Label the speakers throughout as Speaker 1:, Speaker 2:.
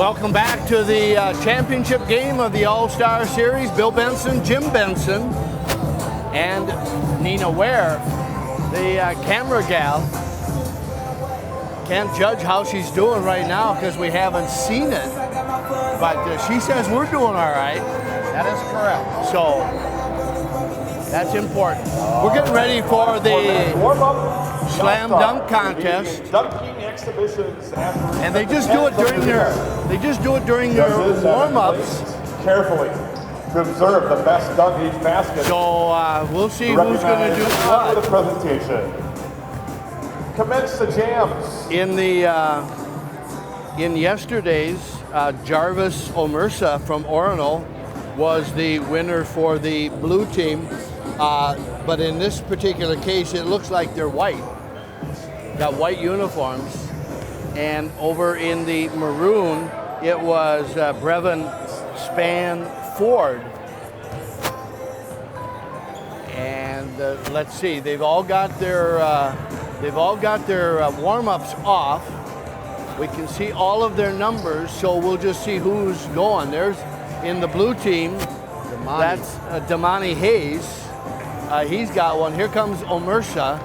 Speaker 1: Welcome back to the championship game of the All-Star Series. Bill Benson, Jim Benson, and Nina Ware, the camera gal. Can't judge how she's doing right now because we haven't seen it, but she says we're doing all right.
Speaker 2: That is correct.
Speaker 1: So that's important. We're getting ready for the slam dunk contest, and they just do it during their warm-ups.
Speaker 3: Carefully to observe the best dunk in each basket.
Speaker 1: So we'll see who's going to do what.
Speaker 3: The presentation. Commence the jams.
Speaker 1: In yesterday's Jarvis OMERSA from Orono was the winner for the blue team, but in this particular case it looks like they're white. Got white uniforms, and over in the maroon it was BREVYN SPANN-FORD. And let's see, they've all got their warm-ups off. We can see all of their numbers, so we'll just see who's going. There's in the blue team, that's Damani Hayes. He's got one. Here comes OMERSA,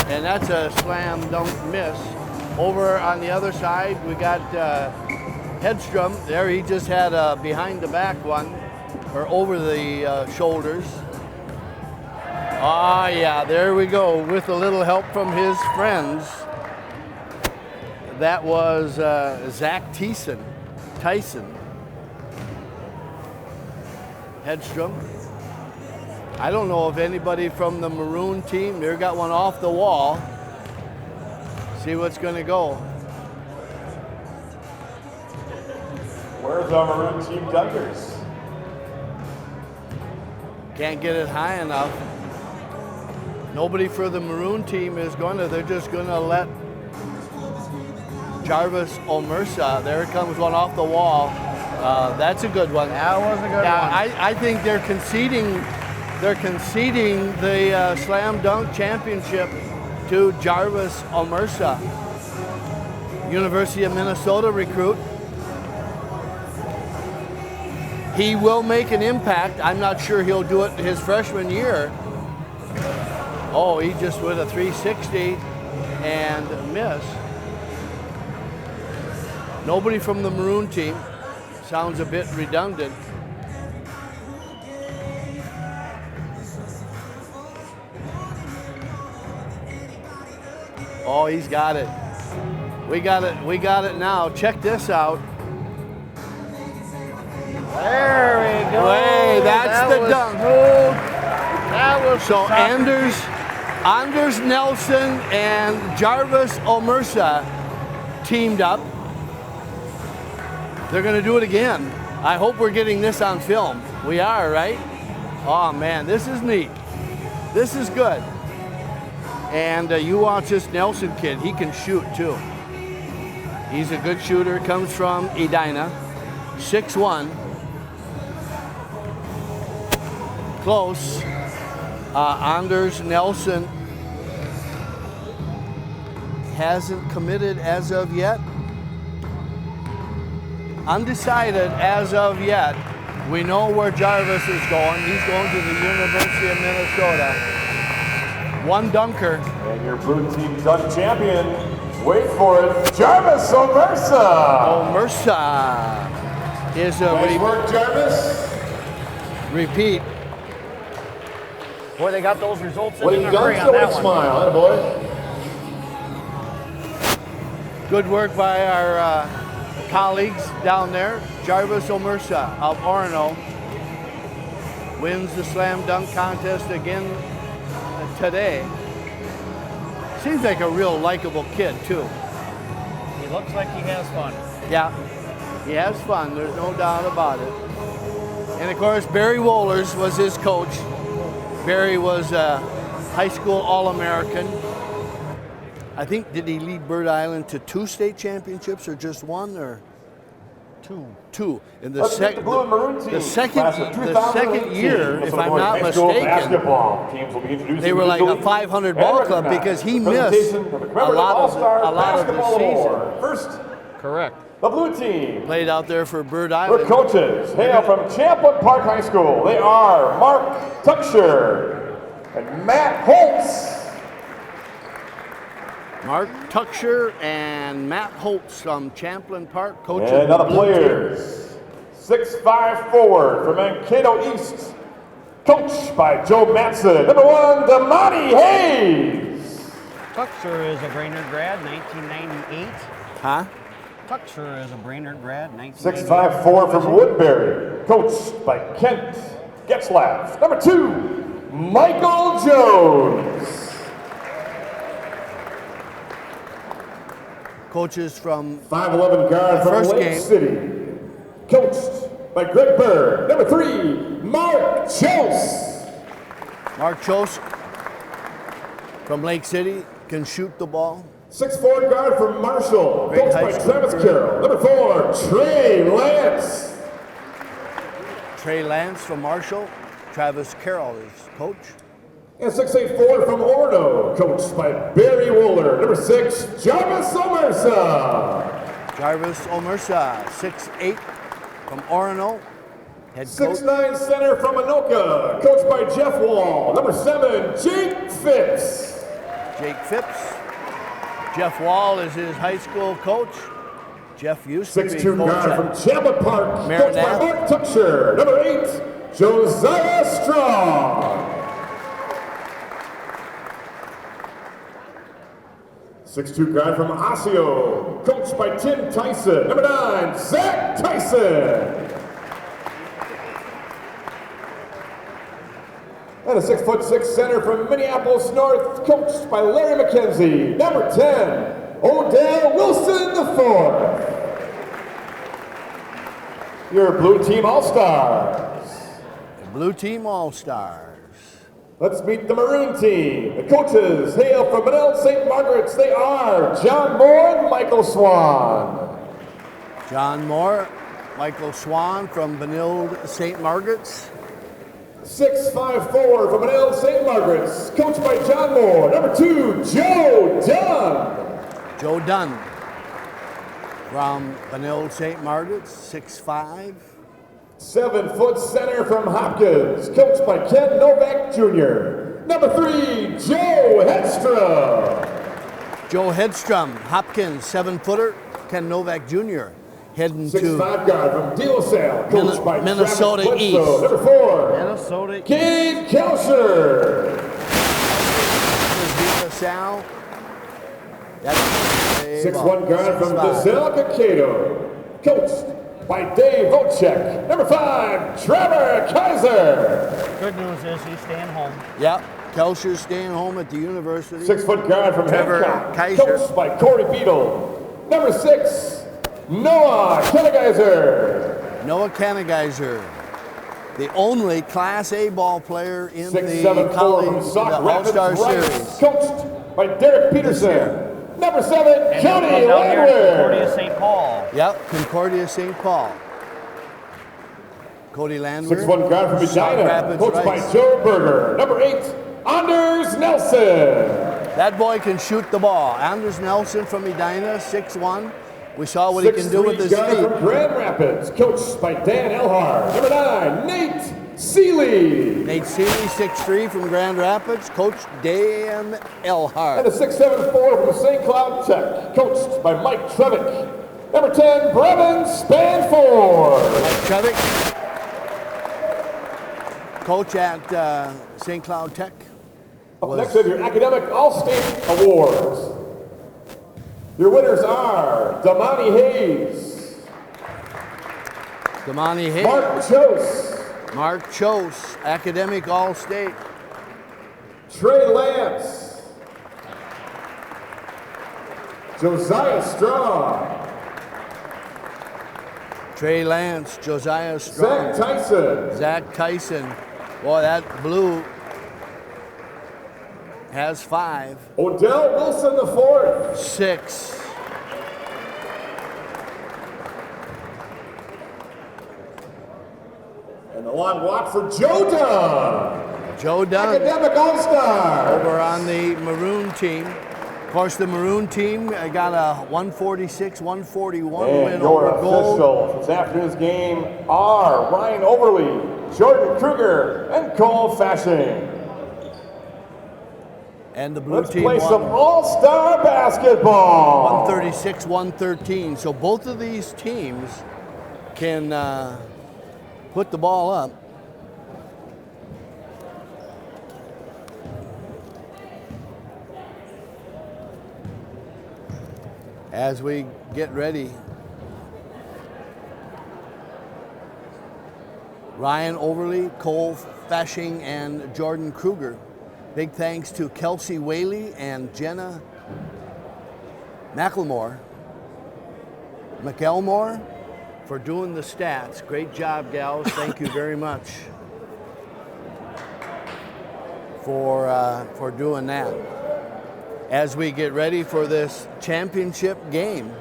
Speaker 1: and that's a slam dunk miss. Over on the other side, we got HEDSTROM. There, he just had a behind the back one, or over the shoulders. Ah, yeah, there we go, with a little help from his friends. That was Zach Tyson. HEDSTROM. I don't know if anybody from the maroon team, they got one off the wall. See what's going to go.
Speaker 3: Where's our maroon team dunkers?
Speaker 1: Can't get it high enough. Nobody for the maroon team is going to, they're just going to let Jarvis OMERSA. There comes one off the wall. That's a good one.
Speaker 2: That was a good one.
Speaker 1: I think they're conceding the slam dunk championship to Jarvis OMERSA. University of Minnesota recruit. He will make an impact. I'm not sure he'll do it his freshman year. Oh, he just with a 360 and missed. Nobody from the maroon team. Sounds a bit redundant. Oh, he's got it. We got it now. Check this out.
Speaker 2: There we go.
Speaker 1: Hey, that's the dunk.
Speaker 2: Smooth. That was
Speaker 1: so Anders Nelson and Jarvis OMERSA teamed up. They're going to do it again. I hope we're getting this on film. We are, right? Oh man, this is neat. This is good. And you watch this Nelson kid. He can shoot too. He's a good shooter. Comes from EDINA. 6'1". Close. Anders Nelson hasn't committed as of yet. Undecided as of yet. We know where Jarvis is going. He's going to the University of Minnesota. One dunker.
Speaker 3: And your blue team dunk champion, wait for it, Jarvis OMERSA.
Speaker 1: OMERSA is a
Speaker 3: nice work, Jarvis.
Speaker 1: Repeat.
Speaker 2: Boy, they got those results in
Speaker 3: When he
Speaker 2: a hurry
Speaker 3: dunks,
Speaker 2: on that
Speaker 3: don't
Speaker 2: one.
Speaker 3: smile, attaboy.
Speaker 1: Good work by our colleagues down there. Jarvis OMERSA of Orono wins the slam dunk contest again today. Seems like a real likable kid too.
Speaker 2: He looks like he has fun.
Speaker 1: Yeah, he has fun. There's no doubt about it. And of course, Barry Wohlers was his coach. Barry was a high school All-American. I think, did he lead Bird Island to 2 state championships or just 1 or? Two. In the second year, if I'm not mistaken, they were like a 500 ball club because he missed a lot of the season.
Speaker 3: First
Speaker 2: Correct.
Speaker 3: The blue team.
Speaker 1: Played out there for Bird
Speaker 3: Their
Speaker 1: Island.
Speaker 3: coaches hail from Champlin Park High School. They are Mark Tucksher and Matt Holtz.
Speaker 1: Mark Tucksher and Matt Holtz from Champlin Park, coach
Speaker 3: And
Speaker 1: of
Speaker 3: now
Speaker 1: the
Speaker 3: the
Speaker 1: blue team.
Speaker 3: players. 6'5" forward from Mankato East, coached by Joe Matson. Number 1, DAMANI Hayes.
Speaker 2: Tucksher is a Brainerd grad, 1998.
Speaker 1: Huh?
Speaker 2: Tucksher is a Brainerd grad, 1998.
Speaker 3: 6'5" from Woodbury, coached by Kent Getzlaff. Number 2, Michael Jones.
Speaker 1: Coaches from
Speaker 3: 5'11" guard from
Speaker 1: first
Speaker 3: Lake
Speaker 1: game.
Speaker 3: City, coached by Greg Bird. Number 3, Mark JOS.
Speaker 1: Mark Chose from Lake City, can shoot the ball.
Speaker 3: 6'4" guard from Marshall,
Speaker 1: Great
Speaker 3: coached
Speaker 1: high
Speaker 3: by
Speaker 1: school
Speaker 3: Travis
Speaker 1: career.
Speaker 3: Carroll. Number 4, Trey Lance.
Speaker 1: Trey Lance from Marshall, Travis Carroll is coach.
Speaker 3: And 6'8" from Orno, coached by Barry Wooler. Number 6, Jarvis OMERSA.
Speaker 1: Jarvis OMERSA, 6'8", from Orono, head coach.
Speaker 3: 6'9" center from Anoka, coached by Jeff Wall. Number 7, Jake Phipps.
Speaker 1: Jake Phipps. Jeff Wall is his high school coach. Jeff used to be
Speaker 3: 6'2"
Speaker 1: coach
Speaker 3: guard
Speaker 1: at
Speaker 3: from Champlin Park, coached by
Speaker 1: Maroon.
Speaker 3: Mark Tucksher. Number 8, Josiah Strong. 6'2" guard from Osseo, coached by Tim Tyson. Number 9, Zach Tyson. And a 6'6" center from Minneapolis North, coached by Larry McKenzie. Number 10, Odell Wilson IV. Your blue team all-stars.
Speaker 1: The Blue Team All-Stars.
Speaker 3: Let's meet the Maroon team. The coaches hail from BENILDE-St.MARGARET'S. They are John Moore and Michael Swan.
Speaker 1: John Moore, Michael Swan from Benilde-St. Margaret's.
Speaker 3: 6'5" forward from BENILDE-St.MARGARET'S, coached by John Moore. Number 2, Joe Dunn.
Speaker 1: Joe Dunn from Benilde-St. Margaret's, 6'5".
Speaker 3: 7-foot center from Hopkins, coached by Ken Novak Jr. Number 3, Joe HEDSTROM.
Speaker 1: Joe HEDSTROM, Hopkins, 7-footer. Ken Novak Jr. heading
Speaker 3: 6'5"
Speaker 1: to
Speaker 3: guard from DeLaSalle, coached by
Speaker 1: Minnesota
Speaker 3: Travis
Speaker 1: East.
Speaker 3: Bledsoe. Number 4,
Speaker 2: Minnesota East.
Speaker 3: Keith KALSCHEUR.
Speaker 1: DeLaSalle. That's
Speaker 3: 6'1" guard from
Speaker 1: 6'5".
Speaker 3: DASSEL-COKATO, coached by Dave Vocek. Number 5, Trevor KAISER.
Speaker 2: Good news is he's staying home.
Speaker 1: Yep, Kelscher's staying home at the university.
Speaker 3: 6-foot guard from
Speaker 1: Trevor
Speaker 3: Hancock,
Speaker 1: KAISER.
Speaker 3: coached by Corey Beadle. Number 6, Noah Kannegieesser.
Speaker 1: Noah Kannegieesser, the only Class A ball player in
Speaker 3: 6'7"
Speaker 1: the college
Speaker 3: from
Speaker 1: the
Speaker 3: SAUK Rapids
Speaker 1: All-Star
Speaker 3: Rice,
Speaker 1: Series.
Speaker 3: coached by Derek Peterson. Number 7,
Speaker 2: And he'll
Speaker 3: Cody
Speaker 2: come down here to Concordia
Speaker 3: Landwehr.
Speaker 2: St. Paul.
Speaker 1: Yep, Concordia St. Paul. Cody Landwehr.
Speaker 3: 6'1" guard from
Speaker 1: SAUK
Speaker 3: Edina,
Speaker 1: Rapids
Speaker 3: coached by
Speaker 1: Rice.
Speaker 3: Joe Berger. Number 8, Anders Nelson.
Speaker 1: That boy can shoot the ball. Anders Nelson from Edina, 6'1". We saw what he can do with his
Speaker 3: 6'3" guard
Speaker 1: feet.
Speaker 3: from Grand Rapids, coached by Dan Elhard. Number 9, Nate Seelye.
Speaker 1: Nate Seelye, 6'3", from Grand Rapids, Coach Dan
Speaker 3: And
Speaker 1: Elhard.
Speaker 3: a 6'7" forward from St. Cloud Tech, coached by Mike Trevick. Number 10, BREVYN SPANN-FORD.
Speaker 1: Mike Trevick, coach at St. Cloud Tech.
Speaker 3: Up next are your academic All-State Awards. Your winners are DAMANI Hayes,
Speaker 1: DAMANI Hayes,
Speaker 3: Mark Chose,
Speaker 1: Mark Chose, academic All-State.
Speaker 3: Trey Lance, Josiah Strong,
Speaker 1: Trey Lance, Josiah Strong,
Speaker 3: Zach Tyson,
Speaker 1: Zach Tyson. Boy, that blue has 5,
Speaker 3: Odell Wilson IV,
Speaker 1: 6.
Speaker 3: and the long walk for Joe Dunn,
Speaker 1: Joe Dunn
Speaker 3: academic All-Star.
Speaker 1: over on the Maroon team. course, the Maroon team got a 146-141
Speaker 3: And
Speaker 1: win
Speaker 3: your
Speaker 1: over gold.
Speaker 3: officials this afternoon's game are Ryan Overly, Jordan Kruger, and Cole Fashing.
Speaker 1: And the blue
Speaker 3: Let's
Speaker 1: team
Speaker 3: play
Speaker 1: won
Speaker 3: some all-star basketball.
Speaker 1: 136-113. So both of these teams can put the ball up. As we get ready, Ryan Overly, Cole Fashing, and Jordan Kruger. Big thanks to Kelsey Whaley and Jenna McElmore for doing the stats. Great job, gals. Thank you very much for doing that. As we get ready for this championship game.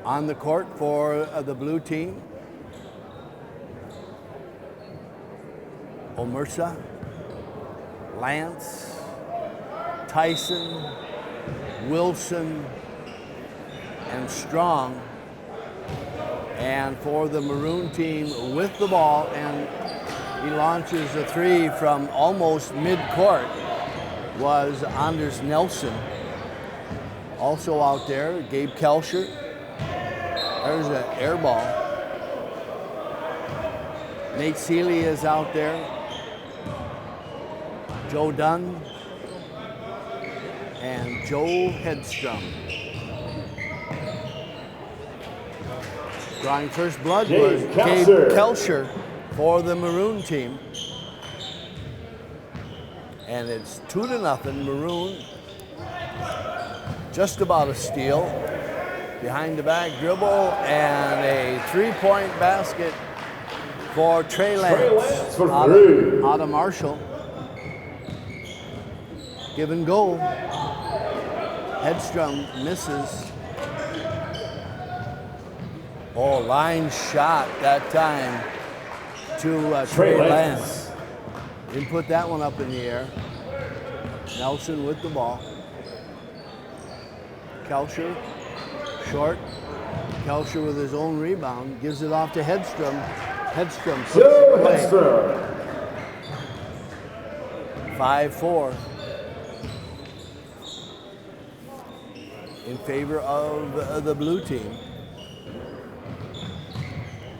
Speaker 1: On the court for the blue team, OMERSA, Lance, Tyson, Wilson, and Strong. And for the Maroon team with the ball, and he launches a three from almost mid-court, was Anders Nelson. Also out there, Gabe Kalscher. There's an air ball. Nate SEELYE is out there. JOE DUNN and Joe HEDSTROM. Drawing first blood was Gabe Kalscher for the Maroon team. And it's 2-0 Maroon. Just about a steal. Behind the back dribble and a three-point basket for Trey Lance out of Marshall. Give and go. HEDSTROM misses. Oh, line shot that time to Trey Lance. Didn't put that one up in the air. Nelson with the ball. Kalscher, short. Kalscher with his own rebound. Gives it off to HEDSTROM. HEDSTROM puts it away. 5-4. In favor of the blue team.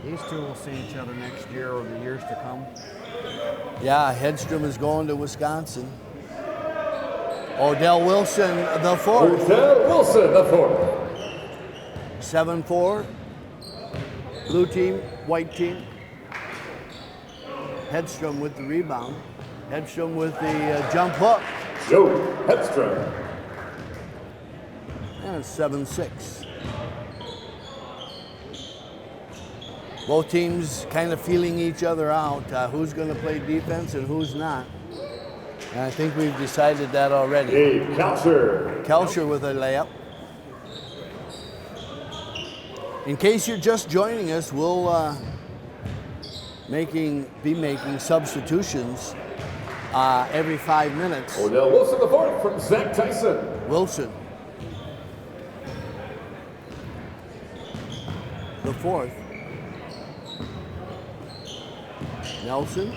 Speaker 2: These two will see each other next year or the years to come.
Speaker 1: Yeah, HEDSTROM is going to Wisconsin. Odell Wilson, the fourth.
Speaker 3: Odell Wilson, the fourth.
Speaker 1: 7-4. Blue team, white team. HEDSTROM with the rebound. HEDSTROM with the jump hook.
Speaker 3: Joe HEDSTROM.
Speaker 1: And it's 7-6. Both teams kind of feeling each other out. Who's going to play defense and who's not. And I think we've decided that already.
Speaker 3: Gabe Kalscher.
Speaker 1: Kalscher with a layup. In case you're just joining us, we'll be making substitutions every 5 minutes.
Speaker 3: Odell Wilson, the fourth from Zach Tyson.
Speaker 1: Wilson, the fourth. Nelson.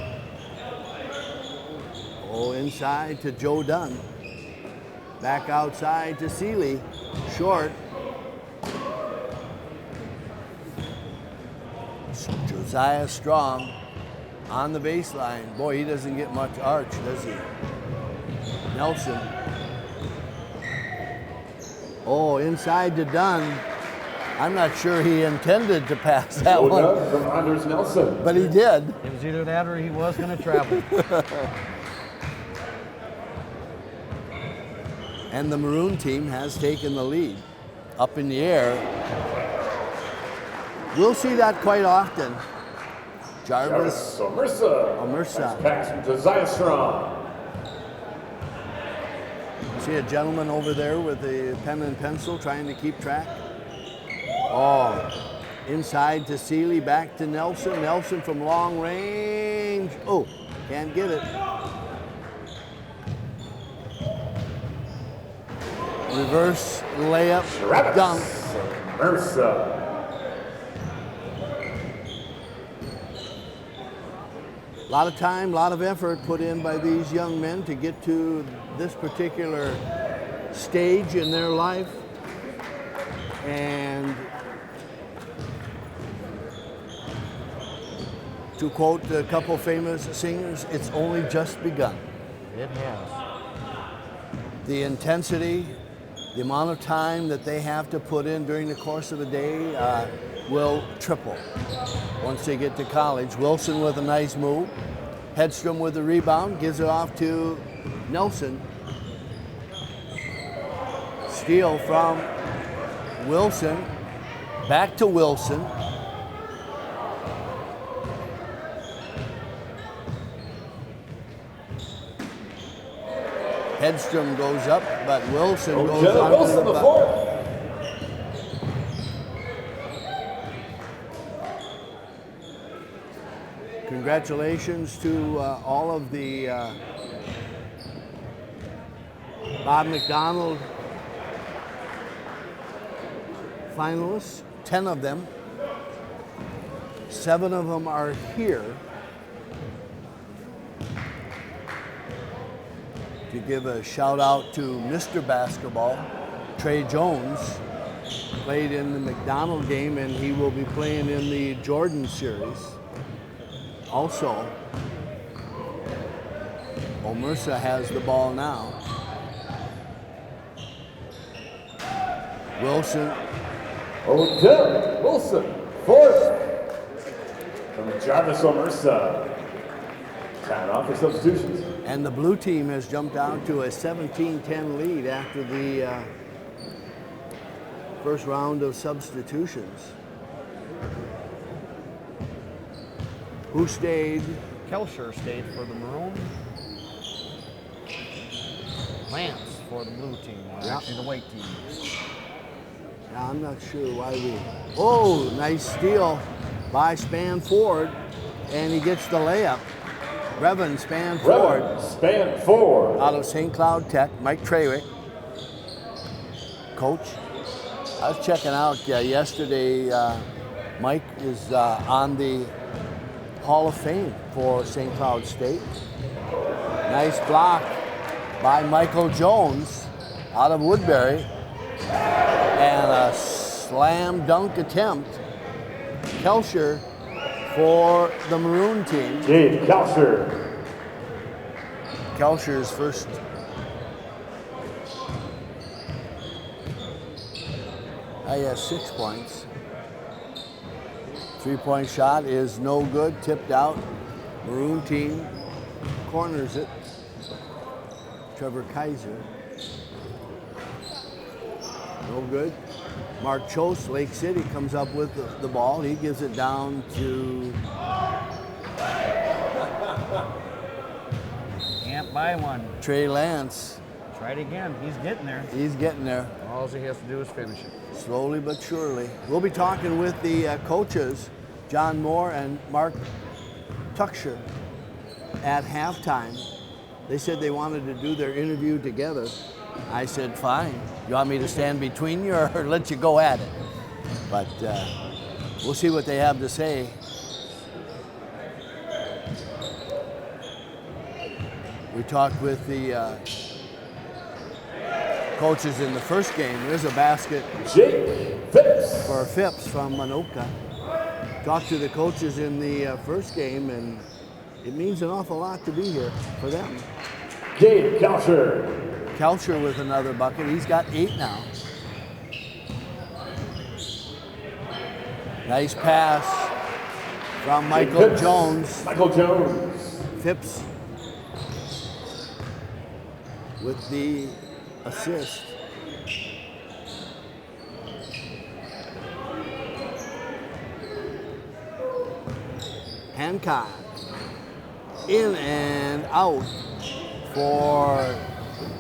Speaker 1: Oh, inside to JOE DUNN. Back outside to SEELYE. Short. Josiah Strong on the baseline. Boy, he doesn't get much arch, does he? Nelson. Oh, inside to Dunn. I'm not sure he intended to pass that one.
Speaker 3: From Anders Nelson.
Speaker 1: But he did.
Speaker 2: It was either that or he was going to travel.
Speaker 1: And the Maroon team has taken the lead. Up in the air. We'll see that quite often. Jarvis.
Speaker 3: OMERSA. Pass from Josiah Strong.
Speaker 1: See a gentleman over there with a pen and pencil trying to keep track. Oh, inside to SEELYE, back to Nelson. Nelson from long range. Oh, can't get it. Reverse layup
Speaker 3: Travis.
Speaker 1: dunk.
Speaker 3: OMERSA.
Speaker 1: A lot of time, a lot of effort put in by these young men to get to this particular stage in their life. And to quote a couple famous singers, it's only just begun.
Speaker 2: It has.
Speaker 1: The intensity, the amount of time that they have to put in during the course of a day will triple once they get to college. Wilson with a nice move. HEDSTROM with the rebound, gives it off to Nelson. Steal from Wilson, back to Wilson. HEDSTROM goes up, but Wilson goes on
Speaker 3: Wilson,
Speaker 1: to
Speaker 3: the fourth.
Speaker 1: Congratulations to all of the Bob McDonald finalists, 10 of them. 7 of them are here to give a shout out to Mr. Basketball. Trey Jones played in the McDonald game, and he will be playing in the Jordan series. Also, OMERSA has the ball now. Wilson.
Speaker 3: Odell Wilson, fourth. From Jarvis OMERSA. Time out for substitutions.
Speaker 1: And the blue team has jumped out to a 17-10 lead after the first round of substitutions. Who stayed?
Speaker 2: KALSCHEUR stayed for the Maroon. Lance for the blue team, or actually the white team.
Speaker 1: Now, I'm not sure why we... Oh, nice steal by SPANN-FORD, and he gets the layup. BREVYN SPANN-FORD.
Speaker 3: SPANN-FORD.
Speaker 1: Out of St. Cloud Tech, Mike Trey. Coach, I was checking out yesterday. Mike is on the Hall of Fame for St. Cloud State. Nice block by Michael Jones out of Woodbury. And a slam dunk attempt. KALSCHEUR for the Maroon team.
Speaker 3: Gabe KALSCHEUR.
Speaker 1: KALSCHEUR's first. He has 6 points. 3-point shot is no good, tipped out. Maroon team corners it. Trevor KAISER. No good. Mark Chose, Lake City, comes up with the ball. He gives it down to...
Speaker 2: Can't buy one.
Speaker 1: Trey Lance.
Speaker 2: Try it again. He's getting there.
Speaker 1: He's getting there.
Speaker 2: All he has to do is finish it.
Speaker 1: Slowly but surely. We'll be talking with the coaches, John Moore and Mark Tucksher, at halftime. They said they wanted to do their interview together. I said, fine. You want me to stand between you or let you go at it? But we'll see what they have to say. We talked with the coaches in the first game. There's a basket
Speaker 3: Jake Phipps.
Speaker 1: for Phipps from Anoka. Talked to the coaches in the first game, and it means an awful lot to be here for them.
Speaker 3: Gabe KALSCHEUR.
Speaker 1: KALSCHEUR with another bucket. He's got 8 now. Nice pass from Michael
Speaker 3: Phipps.
Speaker 1: Jones.
Speaker 3: Michael Jones.
Speaker 1: Phipps with the assist. Hancock in and out for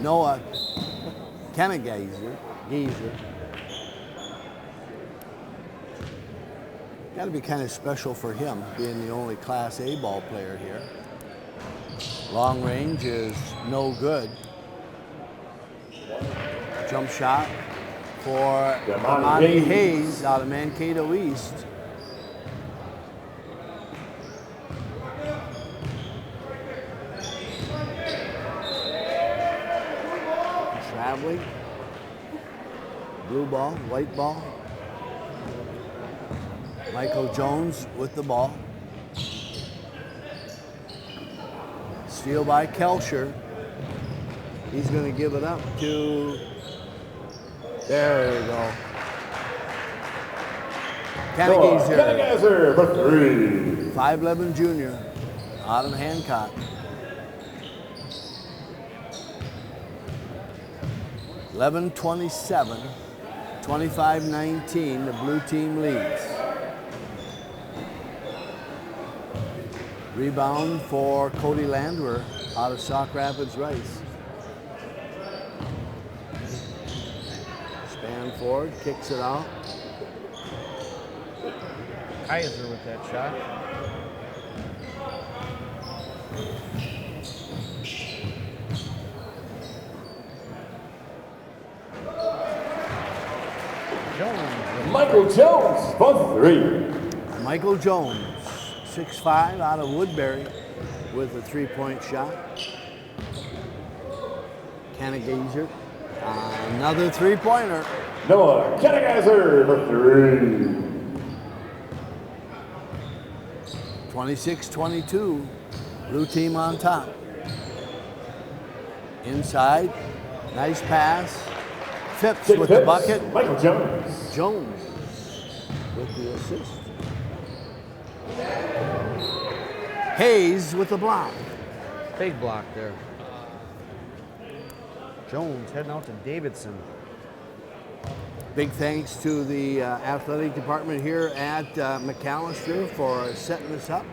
Speaker 1: Noah Kannegieesser. Got to be kind of special for him, being the only Class A ball player here. Long range is no good. Jump shot for
Speaker 3: Damani
Speaker 1: Damani Hayes out of Mankato East. Traveling. Blue ball, white ball. Michael Jones with the ball. Steal by KALSCHEUR. He's going to give it up to, there we go.
Speaker 3: Kannegieesser for 3.
Speaker 1: 5'11" junior out of Hancock. (11:27), 25-19, the blue team leads. Rebound for Cody LANDWEHR out of Sauk Rapids Rice. SPANN-FORD kicks it out.
Speaker 2: KAISER with that shot.
Speaker 3: Michael Jones for 3.
Speaker 1: Michael Jones, 6'5", out of Woodbury with a 3-point shot. Kannegieesser, another 3-pointer.
Speaker 3: Noah Kannegieesser for 3.
Speaker 1: 26-22, blue team on top. Inside, nice pass. Phipps with the bucket.
Speaker 3: Michael Jones.
Speaker 1: Jones with the assist. Hayes with the block.
Speaker 2: Big block there. Jones heading out to Davidson.
Speaker 1: Big thanks to the athletic department here at McAllister for setting this up.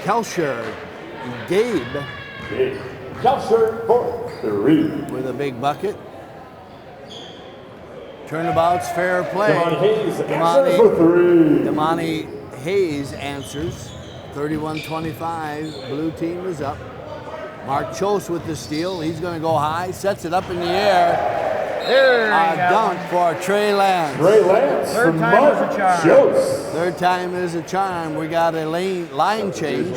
Speaker 1: KALSCHEUR, GABE.
Speaker 3: KALSCHEUR for 3.
Speaker 1: With a big bucket. Turnabout's fair play.
Speaker 3: Damani Hayes answers for 3.
Speaker 1: Damani Hayes answers. 31-25, blue team is up. Mark Chose with the steal. He's going to go high, sets it up in the air.
Speaker 2: There
Speaker 1: A dunk for Trey Lance.
Speaker 3: Trey Lance.
Speaker 2: Third time is a charm.
Speaker 3: JOS.
Speaker 1: Third time is a charm. We got a line change.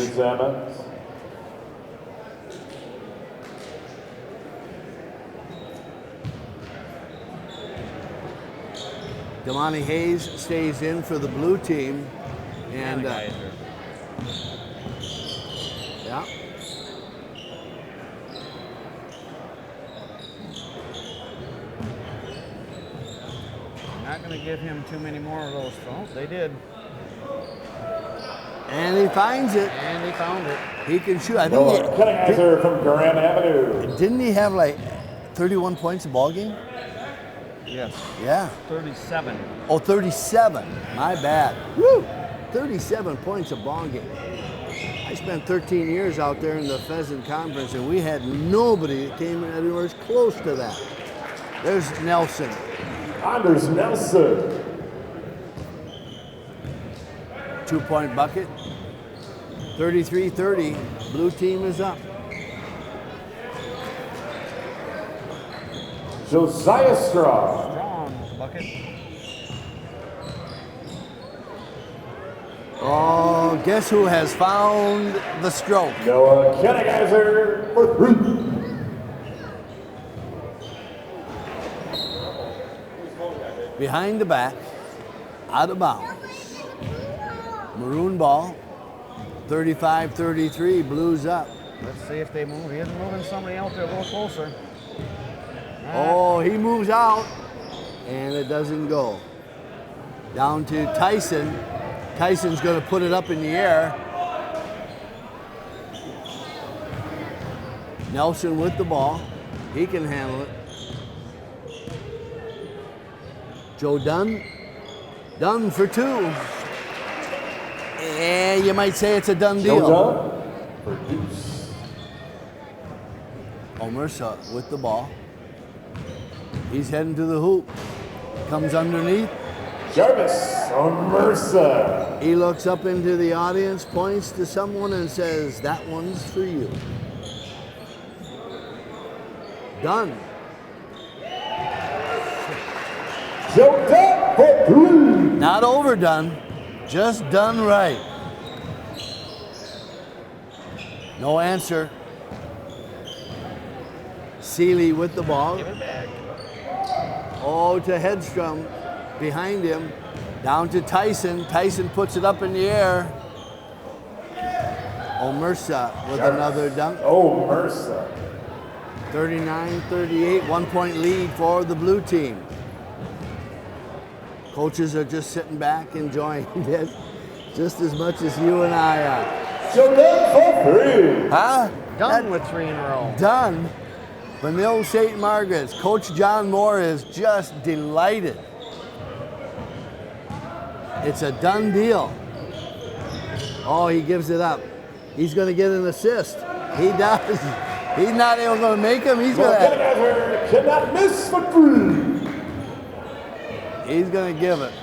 Speaker 1: Damani Hayes stays in for the blue team. And yeah.
Speaker 2: Not going to give him too many more of those. Oh, they did.
Speaker 1: And he finds it.
Speaker 2: And he found it.
Speaker 1: He can shoot. I think
Speaker 3: Kannegieesser from Grand Avenue.
Speaker 1: didn't he have like 31 points a ball game?
Speaker 2: Yes.
Speaker 1: Yeah.
Speaker 2: 37.
Speaker 1: Oh, 37. My bad. Woo! 37 points a ball game. I spent 13 years out there in the Pheasant Conference, and we had nobody that came anywhere close to that. There's Nelson.
Speaker 3: Anders Nelson.
Speaker 1: 2-point bucket. 33-30. Blue team is up.
Speaker 3: Josiah Straw.
Speaker 2: Strong bucket.
Speaker 1: Oh, guess who has found the stroke?
Speaker 3: Noah Kannegieesser for 3.
Speaker 1: Behind the back, out of bounds. Maroon ball, 35-33, Blues up.
Speaker 2: Let's see if they move. He isn't moving somebody out there a little closer.
Speaker 1: Oh, he moves out, and it doesn't go. Down to Tyson. Tyson's going to put it up in the air. Nelson with the ball. He can handle it. JOE DUNN. Dunn for 2. And you might say it's a done deal.
Speaker 3: JOE DUNN for deuce.
Speaker 1: OMERSA with the ball. He's heading to the hoop. Comes underneath.
Speaker 3: Jarvis OMERSA.
Speaker 1: He looks up into the audience, points to someone and says, that one's for you. Dunn
Speaker 3: Joe Dunn for 3.
Speaker 1: Not overdone, just done right. No answer. Seelye with the ball.
Speaker 2: Give it back.
Speaker 1: Oh, to Hedstrom behind him. Down to Tyson. Tyson puts it up in the air. OMERSA with another dunk.
Speaker 3: OMERSA.
Speaker 1: 39-38, 1 point lead for the blue team. Coaches are just sitting back enjoying it just as much as you and I are.
Speaker 3: Joe Dunn for 3.
Speaker 1: Huh?
Speaker 2: Done with 3 in a row.
Speaker 1: Done. Benilde-St. Margaret's. Coach John Moore is just delighted. It's a done deal. Oh, he gives it up. He's going to get an assist. He does. He's not even going to make him. He's going to.
Speaker 3: Kennegiesser cannot miss for 3.
Speaker 1: He's going to give it.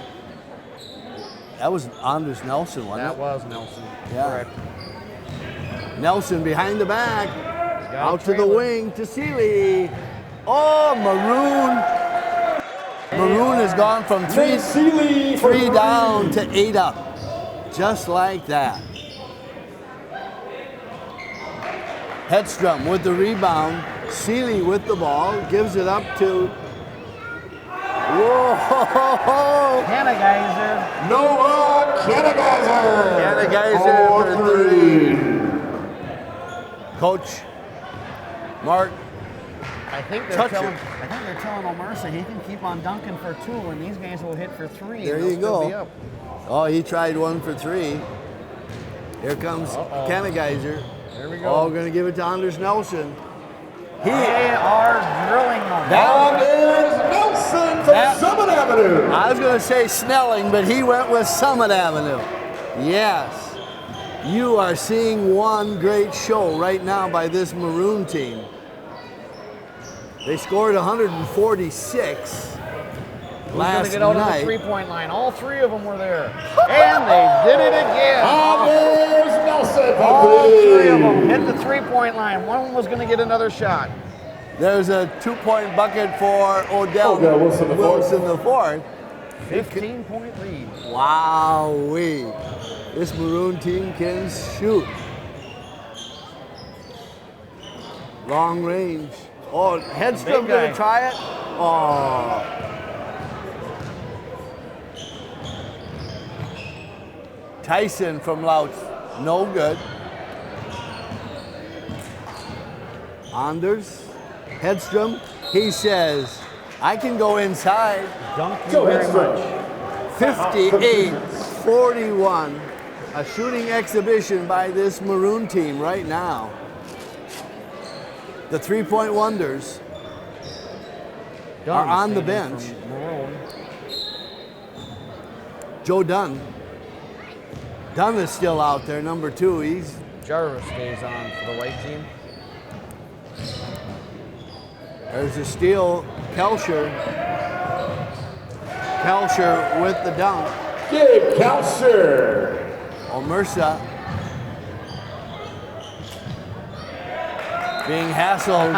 Speaker 1: That was Anders Nelson, wasn't
Speaker 2: That
Speaker 1: it?
Speaker 2: was Nelson.
Speaker 1: Yeah.
Speaker 2: Correct.
Speaker 1: Nelson behind the back.
Speaker 2: Got
Speaker 1: Out to the
Speaker 2: trailer.
Speaker 1: wing to Seelye. Oh, Maroon. Maroon has gone from
Speaker 3: Nate Seelye for
Speaker 1: 3
Speaker 3: 3.
Speaker 1: down to 8 up. Just like that. Hedstrom with the rebound. Seelye with the ball. Gives it up to. Whoa!
Speaker 2: KANNEGIESSER.
Speaker 3: Noah Kennegiesser.
Speaker 1: Kennegiesser
Speaker 3: for
Speaker 1: for
Speaker 3: 3.
Speaker 1: Coach Mark.
Speaker 2: I think they're
Speaker 1: Touch
Speaker 2: telling.
Speaker 1: it.
Speaker 2: I think they're telling OMERSA he can keep on dunking for 2, and these guys will hit for 3.
Speaker 1: There
Speaker 2: and they'll
Speaker 1: you
Speaker 2: still
Speaker 1: go.
Speaker 2: Be up.
Speaker 1: Oh, he tried 1 for 3. Here comes Kennegiesser.
Speaker 2: There we go.
Speaker 1: Oh, going to give it to Anders Nelson.
Speaker 2: They are drilling them.
Speaker 3: That is Nelson from Summit Avenue.
Speaker 1: I was going to say Snelling, but he went with Summit Avenue. Yes. You are seeing one great show right now by this Maroon team. They scored 146
Speaker 2: Who's going
Speaker 1: last
Speaker 2: to get out on the
Speaker 1: night.
Speaker 2: 3-point line? All 3 of them were there. And they did it again.
Speaker 3: Anders Nelson for
Speaker 2: All 3 of
Speaker 3: 3.
Speaker 2: them hit the 3-point line. One was going to get another shot.
Speaker 1: There's a 2-point bucket for Odell
Speaker 3: Wilson the fourth.
Speaker 1: Wilson the fourth.
Speaker 2: 15-point lead.
Speaker 1: Wowee. This Maroon team can shoot. Long range. Oh, Hedstrom
Speaker 2: Big guy.
Speaker 1: gonna try it. Oh. Tyson from Louts, no good. Anders, Hedstrom, he says, I can go inside.
Speaker 2: Dunk you
Speaker 3: Joe
Speaker 2: very
Speaker 3: Hedstrom.
Speaker 2: much.
Speaker 1: 58-41. A shooting exhibition by this Maroon team right now. The 3-point wonders are on the bench.
Speaker 2: Maroon.
Speaker 1: Joe Dunn. Dunn is still out there, number 2. He's
Speaker 2: Jarvis stays on for the white team.
Speaker 1: there's a steal. KALSCHEUR. KALSCHEUR with the dunk.
Speaker 3: Gabe KALSCHEUR.
Speaker 1: OMERSA being hassled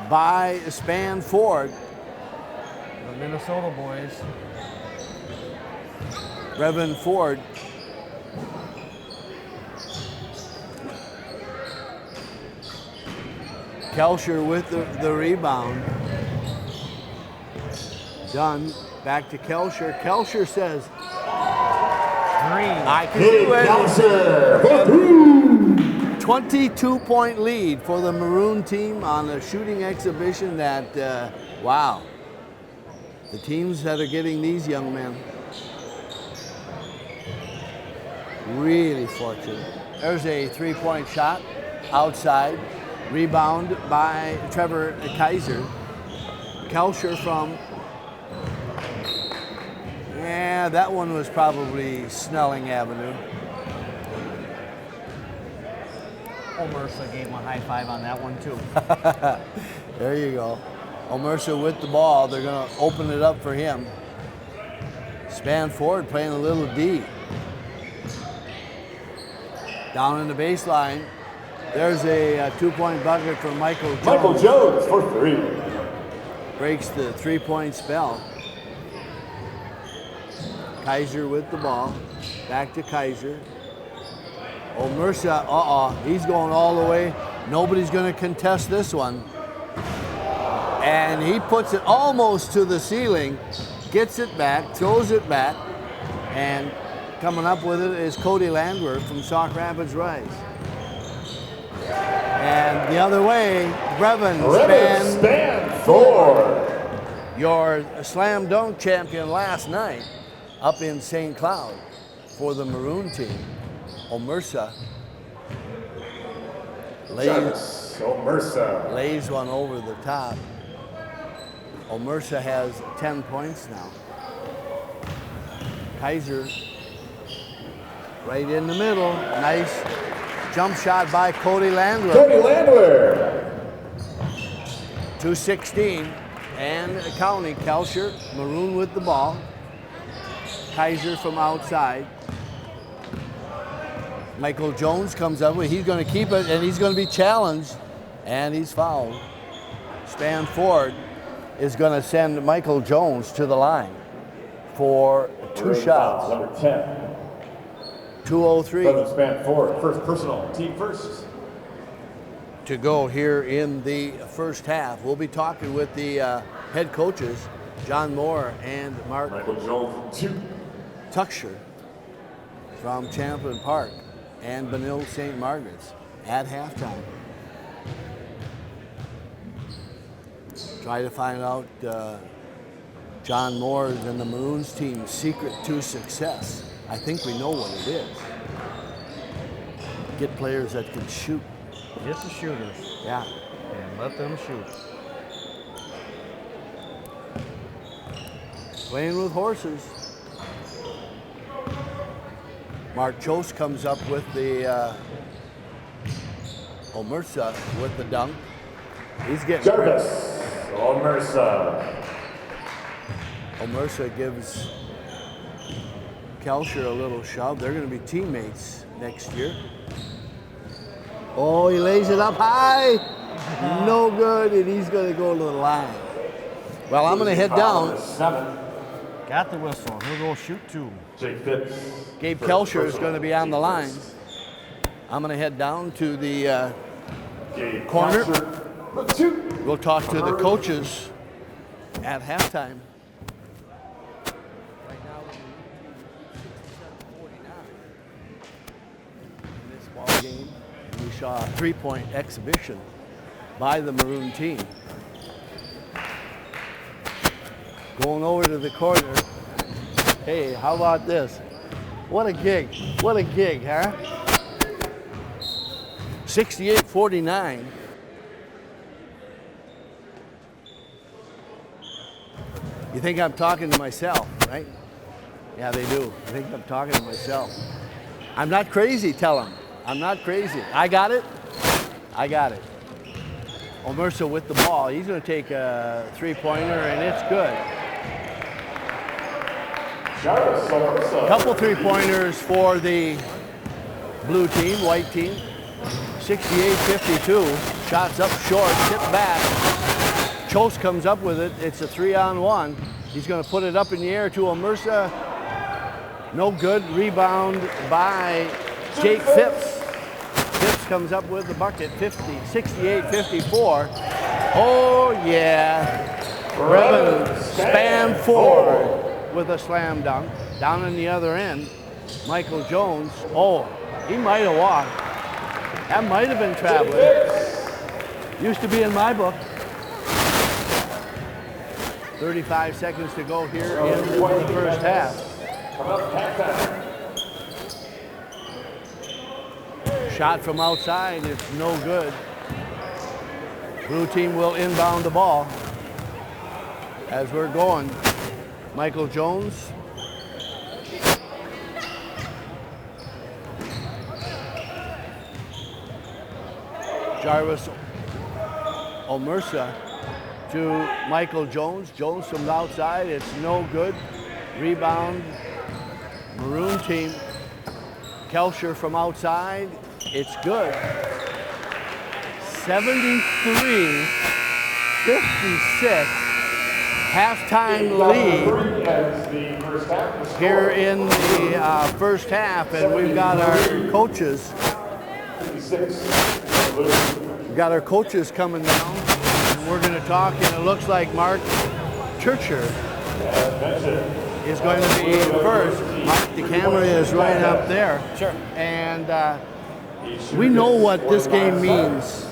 Speaker 1: by SPANN-FORD.
Speaker 2: The Minnesota boys.
Speaker 1: BREVYN Ford. KALSCHEUR with the rebound. Dunn back to KALSCHEUR. KALSCHEUR says,
Speaker 2: 3.
Speaker 1: I can
Speaker 3: Gabe
Speaker 1: do it.
Speaker 3: KALSCHEUR for 3.
Speaker 1: 22-point lead for the Maroon team on a shooting exhibition that, wow. The teams that are getting these young men, really fortunate. There's a 3-point shot outside. Rebound by Trevor KAISER. KALSCHEUR from, yeah, that one was probably Snelling Avenue.
Speaker 2: OMERSA gave him a high 5 on that one too.
Speaker 1: There you go. OMERSA with the ball. They're going to open it up for him. SPANN-FORD playing a little D. Down in the baseline. There's a 2-point bucket for Michael Jones.
Speaker 3: Michael Jones for 3.
Speaker 1: Breaks the 3-point spell. Kaiser with the ball. Back to Kaiser. OMERSA, he's going all the way. Nobody's going to contest this one. And he puts it almost to the ceiling, gets it back, throws it back, and coming up with it is Cody Landwehr from Sauk Rapids Rise. And the other way, BREVYN SPANN-FORD, your slam dunk champion last night up in St. Cloud for the Maroon team. OMERSA lays one over the top. OMERSA has 10 points now. Kaiser right in the middle. Nice jump shot by Cody Landwehr. 2:16 and counting. KALSCHEUR, Maroon with the ball. Kaiser from outside. Michael Jones comes up with, he's going to keep it, and he's going to be challenged, and he's fouled. SPANN-FORD is going to send Michael Jones to the line for 2 shots.
Speaker 3: Number 10.
Speaker 1: 2:03
Speaker 3: SPANN-FORD, first personal, team first.
Speaker 1: to go here in the first half. We'll be talking with the head coaches, John Moore and Mark Tucksher from Champlain Park and BENILDE-St.MARGARET'S at halftime. Try to find out John Moore's and the Maroons team's secret to success. I think we know what it is. Get players that can shoot.
Speaker 2: Get the shooters.
Speaker 1: Yeah.
Speaker 2: And let them shoot.
Speaker 1: Playing with horses. Mark Chose comes up with the OMERSA with the dunk. He's getting
Speaker 3: JARVIS, OMERSA.
Speaker 1: OMERSA gives KALSCHEUR a little shove. They're going to be teammates next year. Oh, he lays it up high. No good, and he's going to go to the line. Well, I'm going to head down.
Speaker 2: Got the whistle. He'll go shoot 2.
Speaker 1: Gabe KALSCHEUR is going to be on the line. I'm going to head down to the corner. We'll talk to the coaches at halftime. Right now, we're 67-49 in this ball game. We saw a 3-point exhibition by the Maroon team. Going over to the corner. Hey, how about this? What a gig. What a gig, huh? 68-49. You think I'm talking to myself, right? Yeah, they do. I think I'm talking to myself. I'm not crazy, tell them. I'm not crazy. I got it. I got it. OMERSA with the ball. He's going to take a 3-pointer, and it's good. Couple 3-pointers for the blue team, white team. 68-52. Shots up short, tipped back. Chose comes up with it. It's a 3-on-1. He's going to put it up in the air to OMERSA. No good. Rebound by Jake Phipps. Phipps comes up with the bucket. 68-54. Oh yeah. BREVYN SPANN-FORD with a slam dunk. Down in the other end, Michael Jones. Oh, he might have walked. That might have been traveling. Used to be in my book. 35 seconds to go here in the first half. Shot from outside, it's no good. Blue team will inbound the ball as we're going. Michael Jones. JARVIS OMERSA to Michael Jones. Jones from the outside, it's no good. Rebound, Maroon team. KALSCHEUR from outside, it's good. 73-56. halftime lead here in the first half, and we've got our coaches. We've got our coaches coming down, and we're going to talk, and it looks like Mark Churcher is going to be first. Mark, the camera is right up there.
Speaker 4: Sure.
Speaker 1: And we know what this game means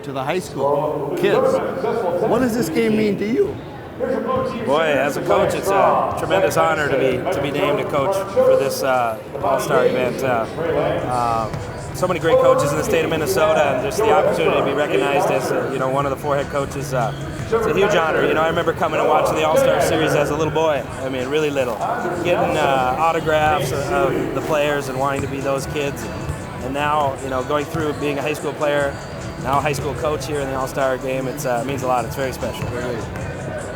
Speaker 1: to the high school kids. What does this game mean to you?
Speaker 4: Boy, as a coach, it's a tremendous honor to be named a coach for this All-Star event. So many great coaches in the state of Minnesota, and just the opportunity to be recognized as one of the 4 head coaches. It's a huge honor. I remember coming and watching the All-Star Series as a little boy. I mean, really little, getting autographs of the players and wanting to be those kids. And now, going through being a high school player, now a high school coach here in the All-Star game, it means a lot. It's very special.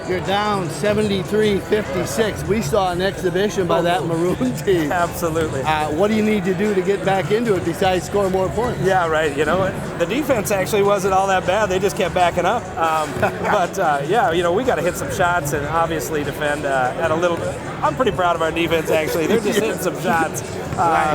Speaker 1: You're down 73-56. We saw an exhibition by that Maroon team.
Speaker 4: Absolutely.
Speaker 1: What do you need to do to get back into it besides score more points?
Speaker 4: Yeah, right. The defense actually wasn't all that bad. They just kept backing up. Yeah, we got to hit some shots and obviously defend at a little. I'm pretty proud of our defense, actually. They're just hitting some shots.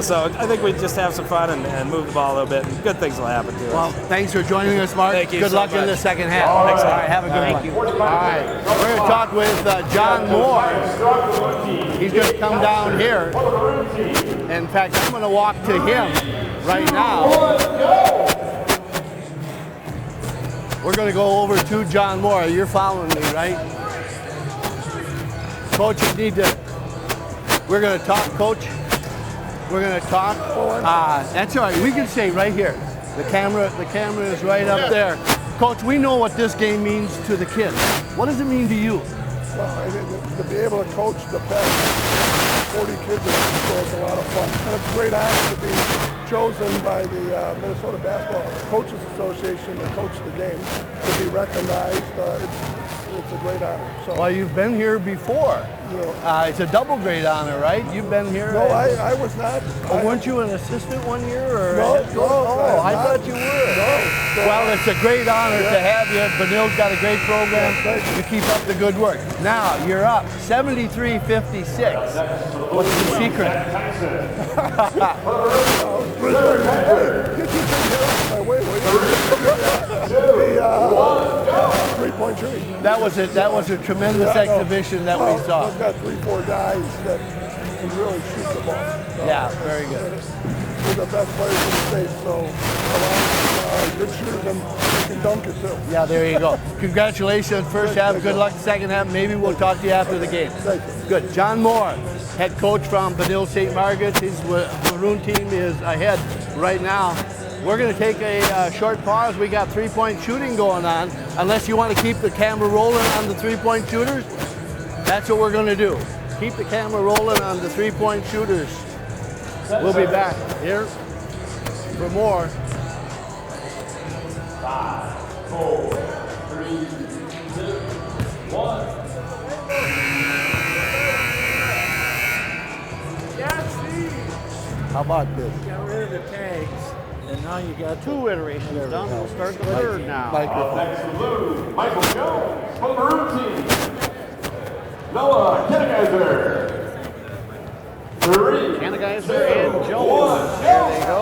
Speaker 4: So I think we just have some fun and move the ball a little bit, and good things will happen to us.
Speaker 1: Well, thanks for joining us, Mark.
Speaker 4: Thank you
Speaker 1: Good
Speaker 4: so
Speaker 1: luck
Speaker 4: much.
Speaker 1: in the second half.
Speaker 4: Thanks.
Speaker 1: All right, have a good one. All right, we're going to talk with John Moore. He's going to come down here. In fact, I'm going to walk to him right now. We're going to go over to John Moore. You're following me, right? Coach, you need to. We're going to talk, Coach. We're going to talk. That's all right. We can say right here. The camera is right up there. Coach, we know what this game means to the kids. What does it mean to you?
Speaker 5: Well, to be able to coach the best 40 kids in the school is a lot of fun. And it's a great honor to be chosen by the Minnesota Basketball Coaches Association to coach the game, to be recognized. It's a great honor. So,
Speaker 1: Well, you've been here before. It's a double great honor, right? You've been here.
Speaker 5: no, I was not.
Speaker 1: Weren't you an assistant one year? Or
Speaker 5: No,
Speaker 1: I thought you were.
Speaker 5: No.
Speaker 1: Well, it's a great honor to have you. Benilde's got a great program.
Speaker 5: thank you.
Speaker 1: You keep up the good work. Now, you're up 73-56. What's the secret?
Speaker 5: Wait. The 3-point shooting.
Speaker 1: That was a tremendous exhibition that we saw.
Speaker 5: I've got 3-4 guys that can really shoot the ball. So,
Speaker 1: Yeah, very good.
Speaker 5: We're the best players in the state, so good shooters and can dunk it too.
Speaker 1: Yeah, there you go. Congratulations, first half. Good luck second half. Maybe we'll talk to you after the game.
Speaker 5: Thank you.
Speaker 1: Good. John Moore, head coach from Benilde-St.MARGARET'S. His Maroon team is ahead right now. We're going to take a short pause. We got 3-point shooting going on. Unless you want to keep the camera rolling on the 3-point shooters, that's what we're going to do. Keep the camera rolling on the 3-point shooters. We'll be back here for more.
Speaker 3: 5, 4, 3, 2, 1.
Speaker 1: How about this?
Speaker 2: Got rid of the tags, and now you got 2 iterations done. We'll start the third now.
Speaker 1: Microphone.
Speaker 3: Next to blue, Michael Jones for the Maroon team. Noah Kannegieesser. 3.
Speaker 2: Kannegieesser and Jones. There they go.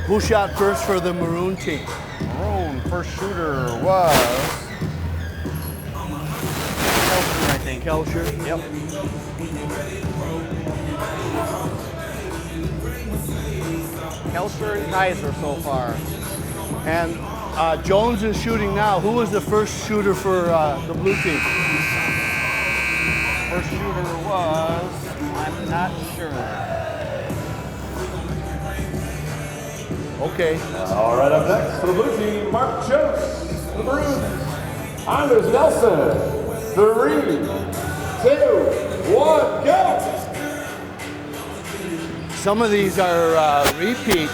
Speaker 1: Who shot first for the Maroon team?
Speaker 2: Maroon, first shooter was Kelscher, I think.
Speaker 1: Kelscher.
Speaker 2: Yep. Kelscher and Kaiser so far.
Speaker 1: And Jones is shooting now. Who was the first shooter for the blue team?
Speaker 2: First shooter was, I'm not sure.
Speaker 1: Okay.
Speaker 3: All right, up next for the blue team, Mark Jones for the Maroon. Anders Nelson. 3, 2, 1, go!
Speaker 1: some of these are repeats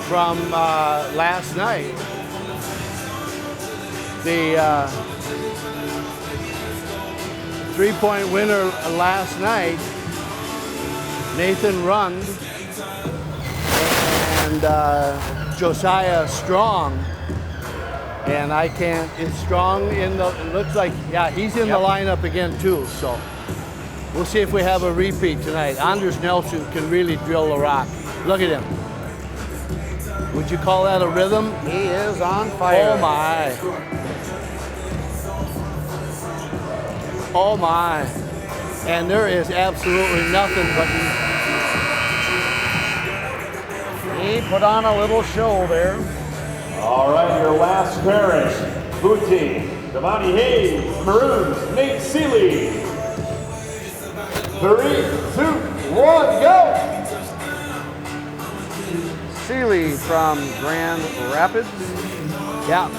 Speaker 1: from last night. The 3-point winner last night, Nathan Rund and Josiah Strong. And I can't, it's Strong in the, it looks like, yeah, he's in the lineup again too. So we'll see if we have a repeat tonight. Anders Nelson can really drill the rock. Look at him. Would you call that a rhythm?
Speaker 2: He is on fire.
Speaker 1: Oh my. Oh my. And there is absolutely nothing but
Speaker 2: he put on a little show there.
Speaker 3: All right, your last pairing. Blue team, DAMANI Hayes, Maroons, Nate Seelye. 3, 2, 1, go!
Speaker 2: Seelye from Grand Rapids.
Speaker 1: yeah.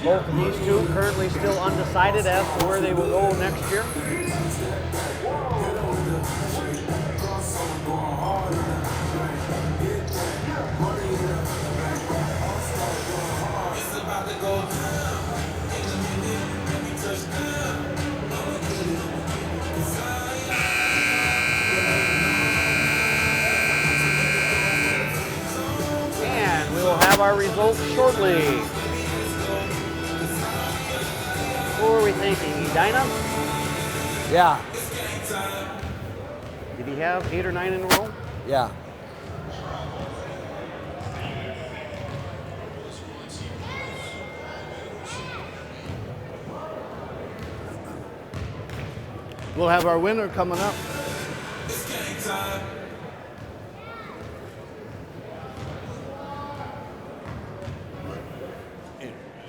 Speaker 2: Both of these two currently still undecided as to where they will go next year. And we will have our results shortly. Who are we thinking? Edina?
Speaker 1: Yeah.
Speaker 2: Did he have 8 or 9 in a row?
Speaker 1: Yeah. We'll have our winner coming up.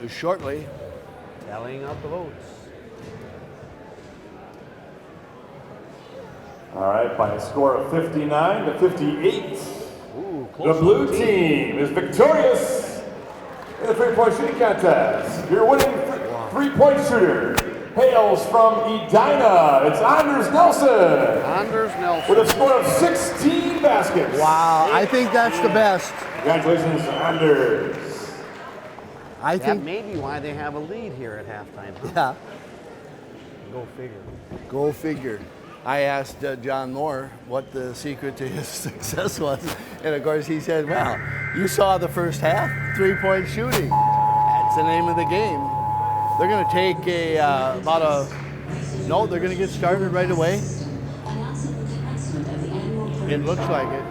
Speaker 1: Shortly.
Speaker 2: Tallying up the votes.
Speaker 3: All right, by a score of 59 to 58.
Speaker 2: Ooh,
Speaker 3: The
Speaker 2: close
Speaker 3: blue team is victorious in the three-point shooting contest. Your winning three-point shooter hails from Edina. It's Anders Nelson.
Speaker 2: Anders Nelson.
Speaker 3: With a score of 16 baskets.
Speaker 1: Wow, I think that's the best.
Speaker 3: Congratulations, Anders.
Speaker 1: I
Speaker 2: That
Speaker 1: think,
Speaker 2: may be why they have a lead here at halftime. Huh?
Speaker 1: yeah,
Speaker 2: Go figure.
Speaker 1: go figure. I asked John Moore what the secret to his success was, and of course he said, well, you saw the first half, 3-point shooting. That's the name of the game. They're gonna take no, they're gonna get started right away. It looks like it.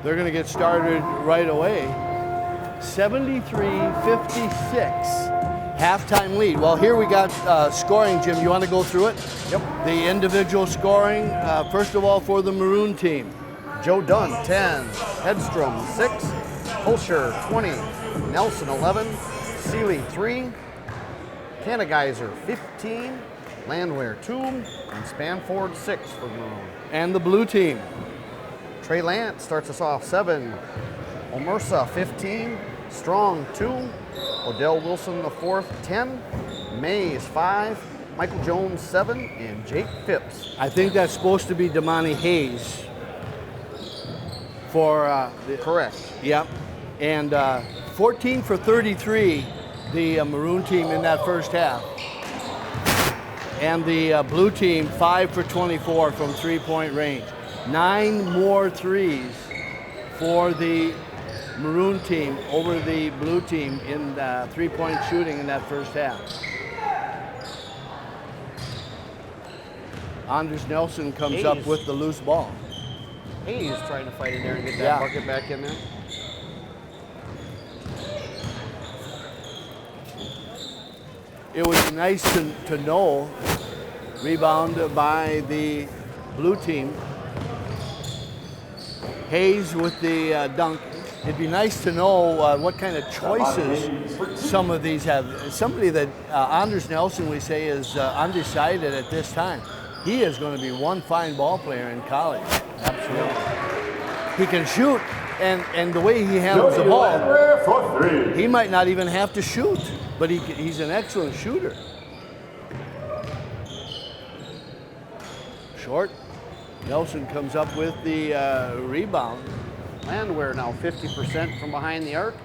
Speaker 1: They're gonna get started right away. 73-56. Halftime lead. Well, here we got scoring, Jim. You want to go through it?
Speaker 2: Yep.
Speaker 1: The individual scoring, first of all, for the Maroon team.
Speaker 2: JOE DUNN, 10. HEDSTROM, 6. KALSCHEUR, 20. Nelson, 11. SEELYE, 3. KANNEGIESSER, 15. LANDWEHR, 2. And SPANN-FORD, 6 for Maroon.
Speaker 1: And the blue team.
Speaker 2: Trey Lance starts us off, 7. OMERSA, 15. Strong, 2. Odell Wilson, the 4th, 10. Mays, 5. Michael Jones, 7. And Jake Phipps.
Speaker 1: I think that's supposed to be DAMANI Hayes for
Speaker 2: Correct.
Speaker 1: Yep. And 14 for 33, the Maroon team in that first half. And the blue team, 5 for 24 from 3-point range. 9 more threes for the Maroon team over the blue team in 3-point shooting in that first half. Anders Nelson comes up
Speaker 2: Hayes.
Speaker 1: with the loose ball.
Speaker 2: Hayes trying to fight in there and get that
Speaker 1: Yeah.
Speaker 2: bucket back in there.
Speaker 1: It was nice to know, rebound by the blue team. Hayes with the dunk. It'd be nice to know what kind of choices some of these have. Somebody that Anders Nelson, we say, is undecided at this time. he is going to be one fine ball player in college. Absolutely. He can shoot, and the way he handles the ball,
Speaker 3: LANDWEHR for 3.
Speaker 1: he might not even have to shoot, but he's an excellent shooter. Short. Nelson comes up with the rebound.
Speaker 2: Landwehr now 50% from behind the arc.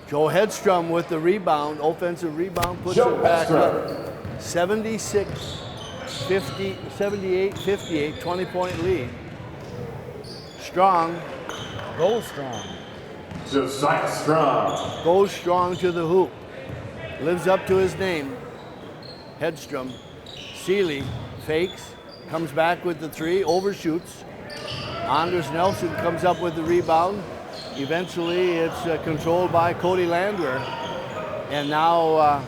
Speaker 1: Joe Hedstrom with the rebound, offensive rebound, puts
Speaker 3: Joe
Speaker 1: it back
Speaker 3: Hedstrom.
Speaker 1: up. 78-58, 20-point lead. Strong.
Speaker 2: Go strong.
Speaker 3: Josiah Strong.
Speaker 1: Goes strong to the hoop. Lives up to his name. Hedstrom. Seelye fakes, comes back with the three, overshoots. Anders Nelson comes up with the rebound. Eventually it's controlled by Cody Landwehr. And now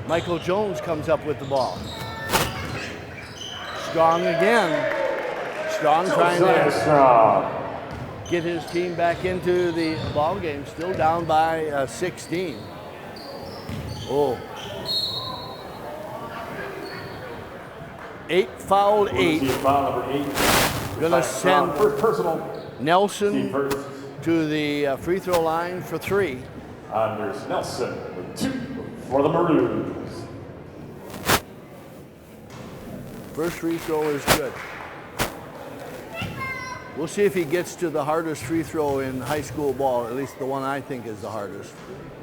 Speaker 1: Michael Jones comes up with the ball. Strong again. Strong trying to get his team back into the ball game. Still down by 16. Oh. 8 fouled, 8.
Speaker 3: Foul number 8.
Speaker 1: Gonna send
Speaker 3: First personal.
Speaker 1: Nelson to the free throw line for 3.
Speaker 3: Anders Nelson with 2 for the Maroons.
Speaker 1: First free throw is good. We'll see if he gets to the hardest free throw in high school ball, at least the one I think is the hardest.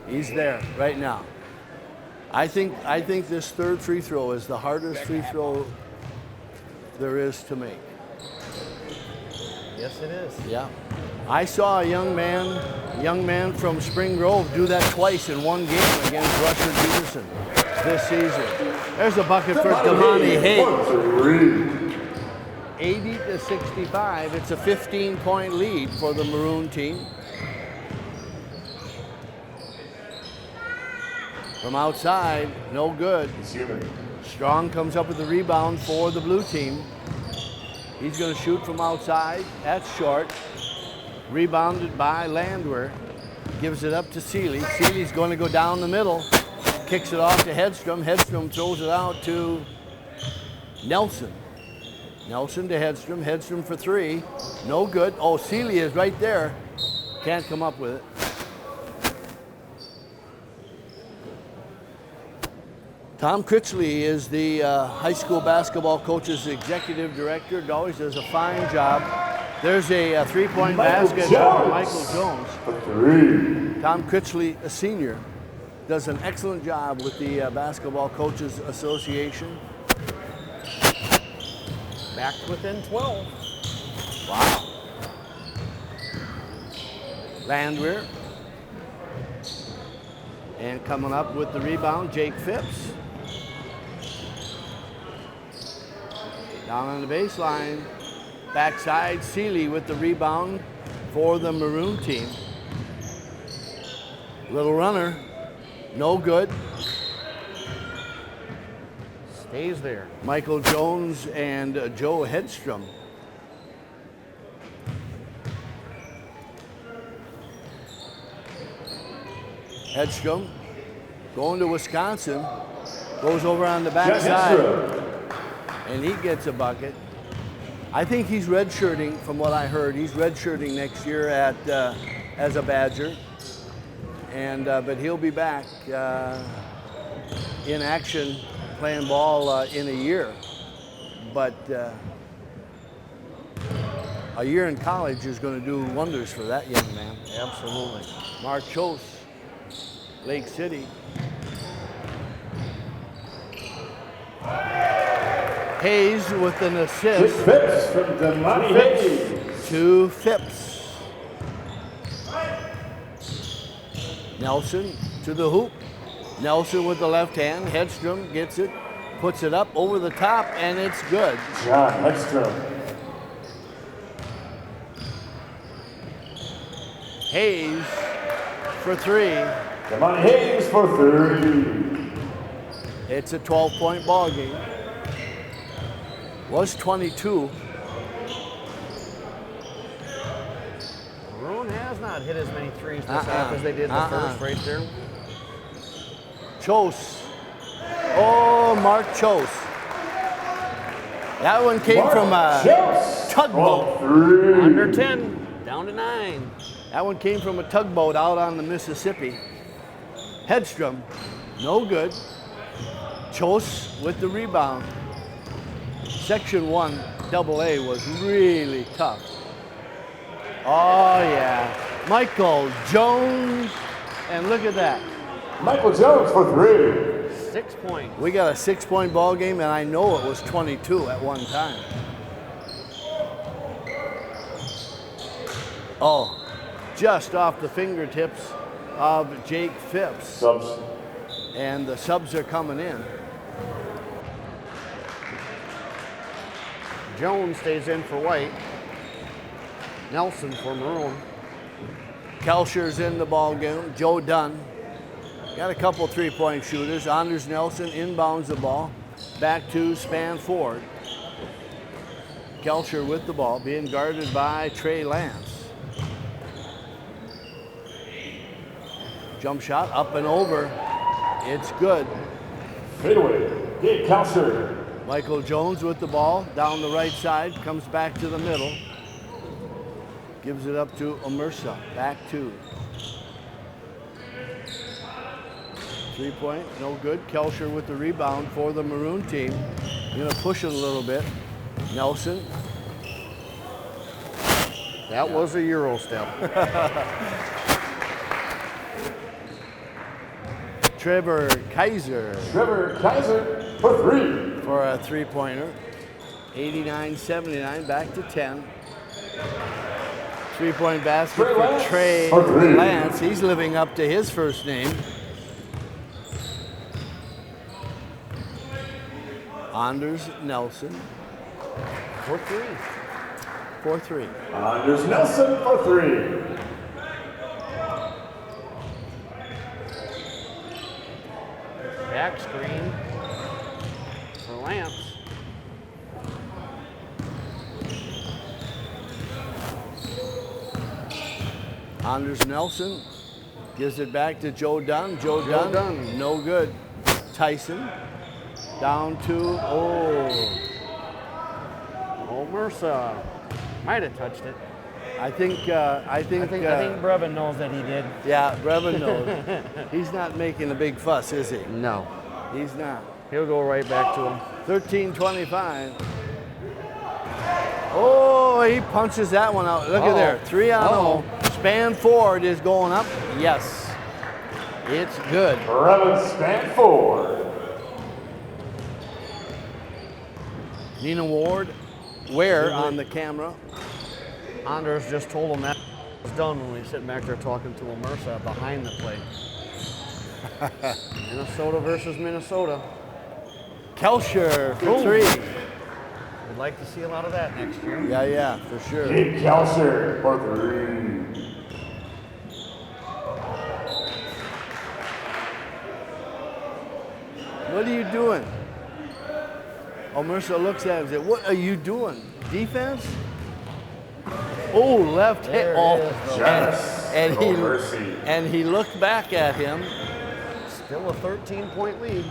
Speaker 1: He's there right now. I think this third free throw is the hardest free throw there is to make.
Speaker 2: Yes, it is.
Speaker 1: Yeah. I saw a young man from Spring Grove do that twice in one game against Rusher Peterson this season. There's a bucket for DAMANI Hayes. 80-65. It's a 15-point lead for the Maroon team. From outside, no good. Strong comes up with the rebound for the blue team. He's going to shoot from outside. That's short. Rebounded by Landwehr. Gives it up to Seelye. Seelye's going to go down the middle. Kicks it off to Hedstrom. Hedstrom throws it out to Nelson. Nelson to Hedstrom. Hedstrom for 3. No good. Oh, Seelye is right there. Can't come up with it. Tom Critchley is the high school basketball coach's executive director. Always does a fine job. There's a 3-point basket for Michael Jones. Tom Critchley, a senior, does an excellent job with the Basketball Coaches Association.
Speaker 2: Back within 12.
Speaker 1: Wow. Landwehr. And coming up with the rebound, Jake Phipps. Down on the baseline. Backside, Seelye with the rebound for the Maroon team. Little runner, no good.
Speaker 2: Stays there.
Speaker 1: Michael Jones and Joe Hedstrom. Hedstrom going to Wisconsin, goes over on the backside, and he gets a bucket. I think he's redshirting, from what I heard. He's redshirting next year at as a Badger, and but he'll be back in action, playing ball in a year. But a year in college is going to do wonders for that young man.
Speaker 2: Absolutely.
Speaker 1: Mark Chose, Lake City. Hayes with an assist.
Speaker 3: Phipps from DAMANI Hayes.
Speaker 1: To Phipps. Nelson to the hoop. Nelson with the left hand. Hedstrom gets it, puts it up over the top, and it's good.
Speaker 3: John Hedstrom.
Speaker 1: Hayes for 3.
Speaker 3: DAMANI Hayes for 3.
Speaker 1: It's a 12-point ball game. Was 22.
Speaker 2: Maroon has not hit as many threes this half as they did the first right there.
Speaker 1: Chose. Oh, Mark Chose. That one came from a tugboat.
Speaker 2: Under 10, down to 9.
Speaker 1: That one came from a tugboat out on the Mississippi. HEDSTROM, no good. CHOS with the rebound. Section 1 AA was really tough. Oh yeah, Michael Jones, and look at that.
Speaker 3: Michael Jones for 3.
Speaker 2: 6 points.
Speaker 1: We got a 6-point ball game, and I know it was 22 at one time. Oh, just off the fingertips of Jake Phipps.
Speaker 3: Subs.
Speaker 1: And the subs are coming in.
Speaker 2: Jones stays in for White. Nelson for Maroon.
Speaker 1: KALSCHEUR's in the ball game. JOE DUNN. Got a couple 3-point shooters. Anders Nelson inbounds the ball. Back to SPANN-FORD. KALSCHEUR with the ball, being guarded by TREY Lance. Jump shot up and over. It's good.
Speaker 3: Fadeaway. Gabe KALSCHEUR.
Speaker 1: Michael Jones with the ball down the right side, comes back to the middle. Gives it up to OMERSA. Back 2. 3-point, no good. KALSCHEUR with the rebound for the Maroon team. Gonna push it a little bit. Nelson.
Speaker 2: That was a Euro step.
Speaker 1: Trevor KAISER
Speaker 3: Trevor KAISER for 3.
Speaker 1: for a 3-pointer. 89-79, back to 10. 3-point basket for Trey Lance. He's living up to his first name. Anders Nelson
Speaker 2: For 3.
Speaker 1: for 3.
Speaker 3: Anders Nelson for 3.
Speaker 2: Back screen for Lance.
Speaker 1: Anders Nelson gives it back to JOE DUNN. JOE
Speaker 2: Dunn.
Speaker 1: Dunn, no good. Tyson down to,
Speaker 2: OMERSA might have touched it.
Speaker 1: I think
Speaker 6: BREVYN knows that he did.
Speaker 1: yeah, BREVYN knows. He's not making a big fuss, is he?
Speaker 2: No.
Speaker 1: He's not.
Speaker 2: He'll go right back to him.
Speaker 1: 13-25. Oh, he punches that one out. Look at there, 3-on-0. SPANN-FORD is going up. Yes, it's good.
Speaker 3: BREVYN SPANN-FORD.
Speaker 1: Nina Ward, where on the camera?
Speaker 2: Anders just told him that was done when we were sitting back there talking to OMERSA behind the play. Minnesota versus Minnesota.
Speaker 1: KALSCHEUR for
Speaker 2: Boom.
Speaker 1: 3.
Speaker 2: We'd like to see a lot of that next year.
Speaker 1: Yeah, for sure.
Speaker 3: Gabe KALSCHEUR for 3.
Speaker 1: What are you doing? OMERSA looks at him and says, what are you doing? Defense? Oh, left hit. Oh, and he looked back at him.
Speaker 2: Still a 13-point lead.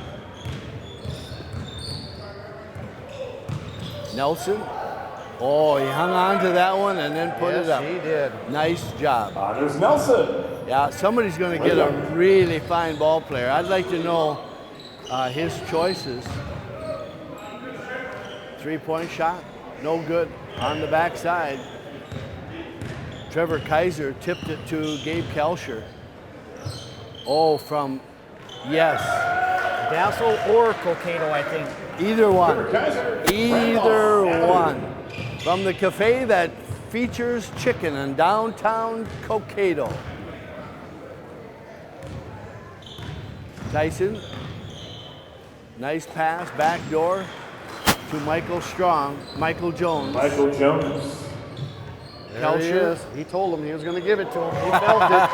Speaker 1: Nelson. Oh, he hung on to that one and then put it up.
Speaker 2: Yes, he did.
Speaker 1: Nice job.
Speaker 3: Anders Nelson.
Speaker 1: Yeah, somebody's going to get a really fine ball player. I'd like to know his choices. 3-point shot, no good. On the backside, Trevor KAISER tipped it to Gabe KALSCHEUR. Oh, from, yes.
Speaker 6: DASSEL or COKATO, I think.
Speaker 1: Either one.
Speaker 3: KAISER.
Speaker 1: Either one. From the cafe that features chicken in downtown COKATO. Tyson. Nice pass, back door to Michael Jones.
Speaker 3: Michael Jones.
Speaker 2: There he
Speaker 1: KALSCHEUR.
Speaker 2: is. He told him he was going to give it to him. He felt it.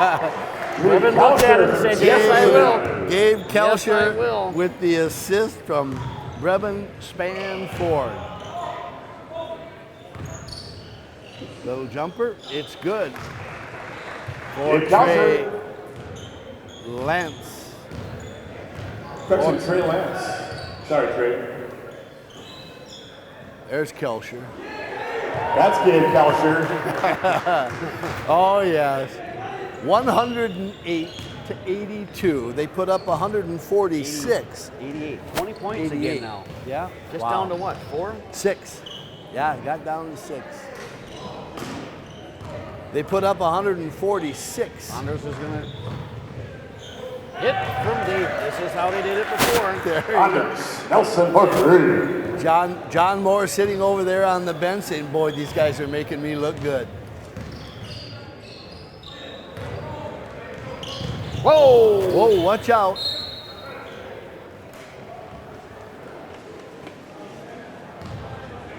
Speaker 3: BREVYN
Speaker 2: looked at him and said, yes, I will.
Speaker 1: Gabe
Speaker 2: Yes, I
Speaker 1: KALSCHEUR
Speaker 2: will.
Speaker 1: with the assist from BREVYN SPANN-FORD. Little jumper, it's good. For
Speaker 3: Gabe
Speaker 1: Trey
Speaker 3: KALSCHEUR.
Speaker 1: Lance.
Speaker 3: Correction, Trey Lance. Sorry, Trey.
Speaker 1: There's KALSCHEUR.
Speaker 3: That's Gabe KALSCHEUR.
Speaker 1: Oh, yes. 108 to 82. They put up 146.
Speaker 2: 88. 20 points
Speaker 1: 88.
Speaker 2: again now.
Speaker 1: Yeah.
Speaker 2: Just
Speaker 1: Wow.
Speaker 2: down to what, 4?
Speaker 1: 6. Yeah, it got down to 6. They put up 146.
Speaker 2: Anders is going to hit from deep. This is how they did it before.
Speaker 1: There you go.
Speaker 3: Anders Nelson for 3.
Speaker 1: John Moore sitting over there on the bench saying, boy, these guys are making me look good.
Speaker 2: Whoa!
Speaker 1: Whoa, watch out.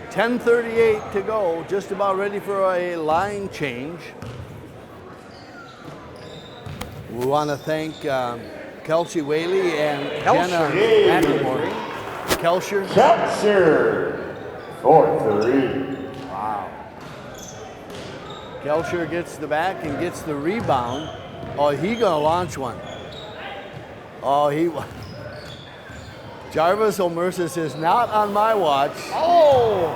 Speaker 1: $10:38 to go, just about ready for a line change. We want to thank Kelsey Whaley and Jenna McElmore. KALSCHEUR.
Speaker 3: KALSCHEUR for 3.
Speaker 1: Wow. KALSCHEUR gets the back and gets the rebound. Oh, he gonna launch one. Oh, Jarvis OMERSA says, not on my watch.
Speaker 2: Oh!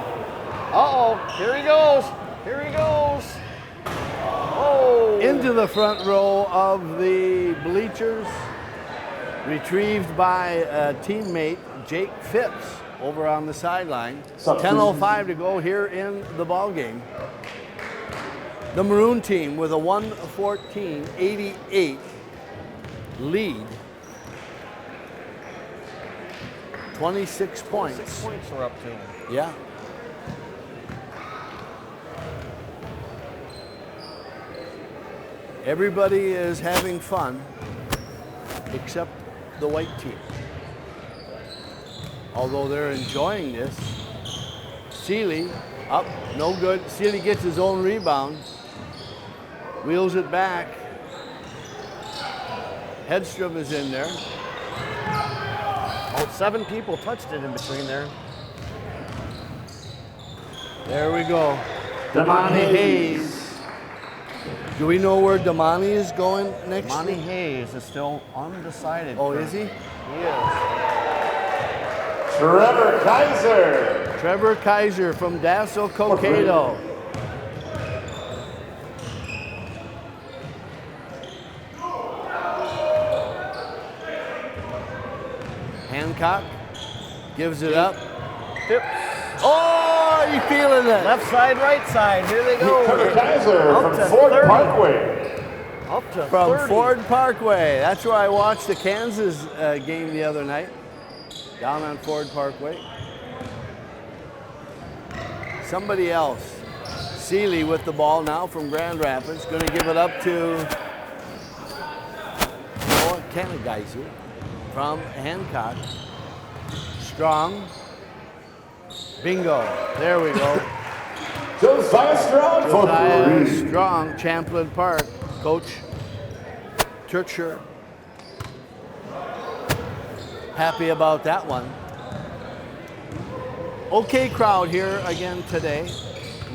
Speaker 2: Uh-oh. Here he goes. Here he goes. Oh!
Speaker 1: Into the front row of the bleachers. Retrieved by a teammate, Jake Phipps, over on the sideline. 10:05 to go here in the ball game. The Maroon team with a 114-88 lead. 26 points.
Speaker 2: 6 points we're up to.
Speaker 1: Yeah. Everybody is having fun except the white team. Although they're enjoying this. Seelye up, no good. Seelye gets his own rebound. Wheels it back. HEDSTROM is in there.
Speaker 2: Oh, 7 people touched it in between there.
Speaker 1: There we go. DAMANI Hayes. Do we know where DAMANI is going next?
Speaker 2: Damani Hayes is still undecided.
Speaker 1: Oh, is he?
Speaker 2: He is.
Speaker 3: Trevor KAISER.
Speaker 1: Trevor KAISER from DASSEL-COKATO. Hancock gives it up.
Speaker 2: Phipps.
Speaker 1: Oh, you feeling it?
Speaker 2: Left side, right side. Here they go.
Speaker 3: Trevor KAISER
Speaker 2: Up
Speaker 3: from
Speaker 2: to
Speaker 3: Ford
Speaker 2: 30.
Speaker 3: Parkway.
Speaker 2: Up to
Speaker 1: From
Speaker 2: 30.
Speaker 1: Ford Parkway. That's where I watched the Kansas game the other night. Down on Ford Parkway. Somebody else. Seelye with the ball now from Grand Rapids. Going to give it up to KANNEGIESSER from Hancock. Strong. Bingo. There we go.
Speaker 3: Josiah Strong for
Speaker 1: Josiah
Speaker 3: 3.
Speaker 1: Strong, Champlain Park. Coach Churcher. Happy about that one. Okay crowd here again today.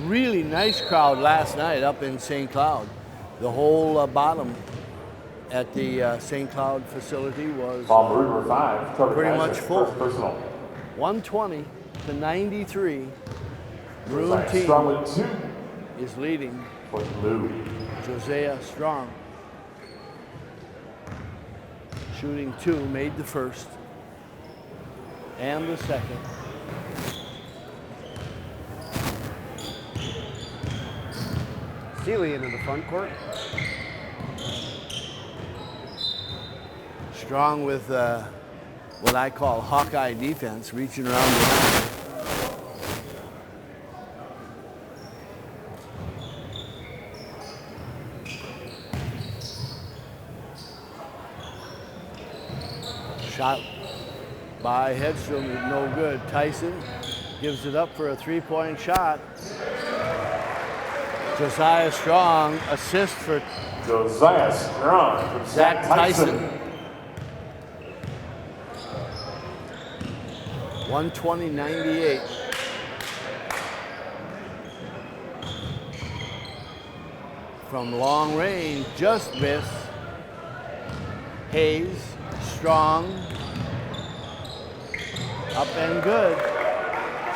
Speaker 1: Really nice crowd last night up in St. Cloud. The whole bottom at the St. Cloud facility was
Speaker 3: Maroon were 5. Trevor
Speaker 1: pretty
Speaker 3: KAISER,
Speaker 1: much full.
Speaker 3: first personal.
Speaker 1: 120 to 93. Maroon
Speaker 3: Josiah
Speaker 1: team
Speaker 3: Strong with 2
Speaker 1: is leading.
Speaker 3: for Blue.
Speaker 1: Josiah Strong. Shooting 2, made the first. And the second.
Speaker 2: Seelye into the front court.
Speaker 1: Strong with what I call Hawkeye defense, reaching around the line. Shot by HEDSTROM is no good. Tyson gives it up for a 3-point shot. Josiah Strong, assist for
Speaker 3: Josiah Strong from
Speaker 1: Zach Tyson. 120-98. From long range, just miss. Hayes, Strong, up and good.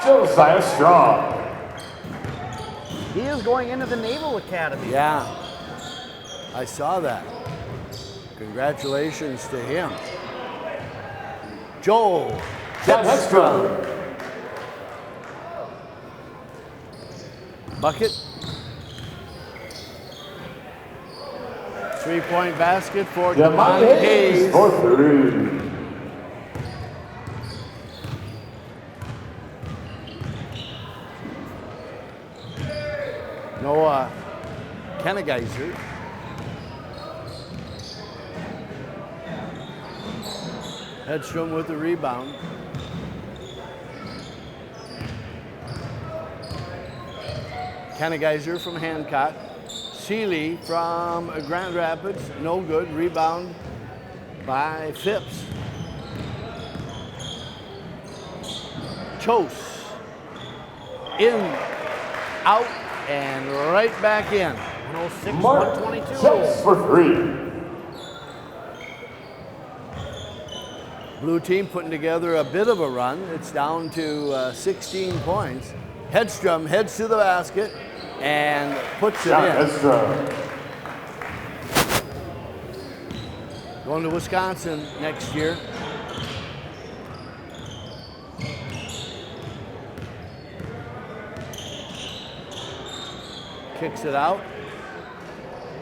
Speaker 3: Josiah Strong.
Speaker 2: He is going into the Naval Academy.
Speaker 1: Yeah, I saw that. Congratulations to him. Joel HEDSTROM. Bucket. 3-point basket for DAMANI Hayes.
Speaker 3: For 3.
Speaker 1: Noah KANNEGIESSER. HEDSTROM with the rebound. KANNEGIESSER from Hancock. SEELYE from Grand Rapids, no good. Rebound by Phipps. CHOS. In, out, and right back in.
Speaker 6: 106,
Speaker 3: MARC
Speaker 6: 122.
Speaker 3: for 3.
Speaker 1: Blue team putting together a bit of a run. It's down to 16 points. HEDSTROM heads to the basket and puts it in.
Speaker 3: HEDSTROM.
Speaker 1: Going to Wisconsin next year. Kicks it out.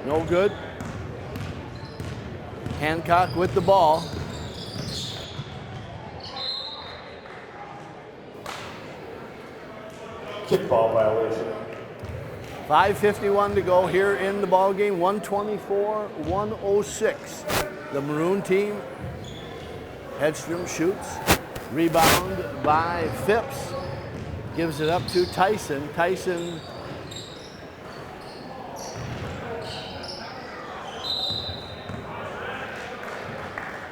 Speaker 1: No good. Hancock with the ball.
Speaker 3: Kickball violation.
Speaker 1: 5:51 to go here in the ball game. 124-106. The Maroon team. HEDSTROM shoots. Rebound by Phipps. Gives it up to Tyson. Tyson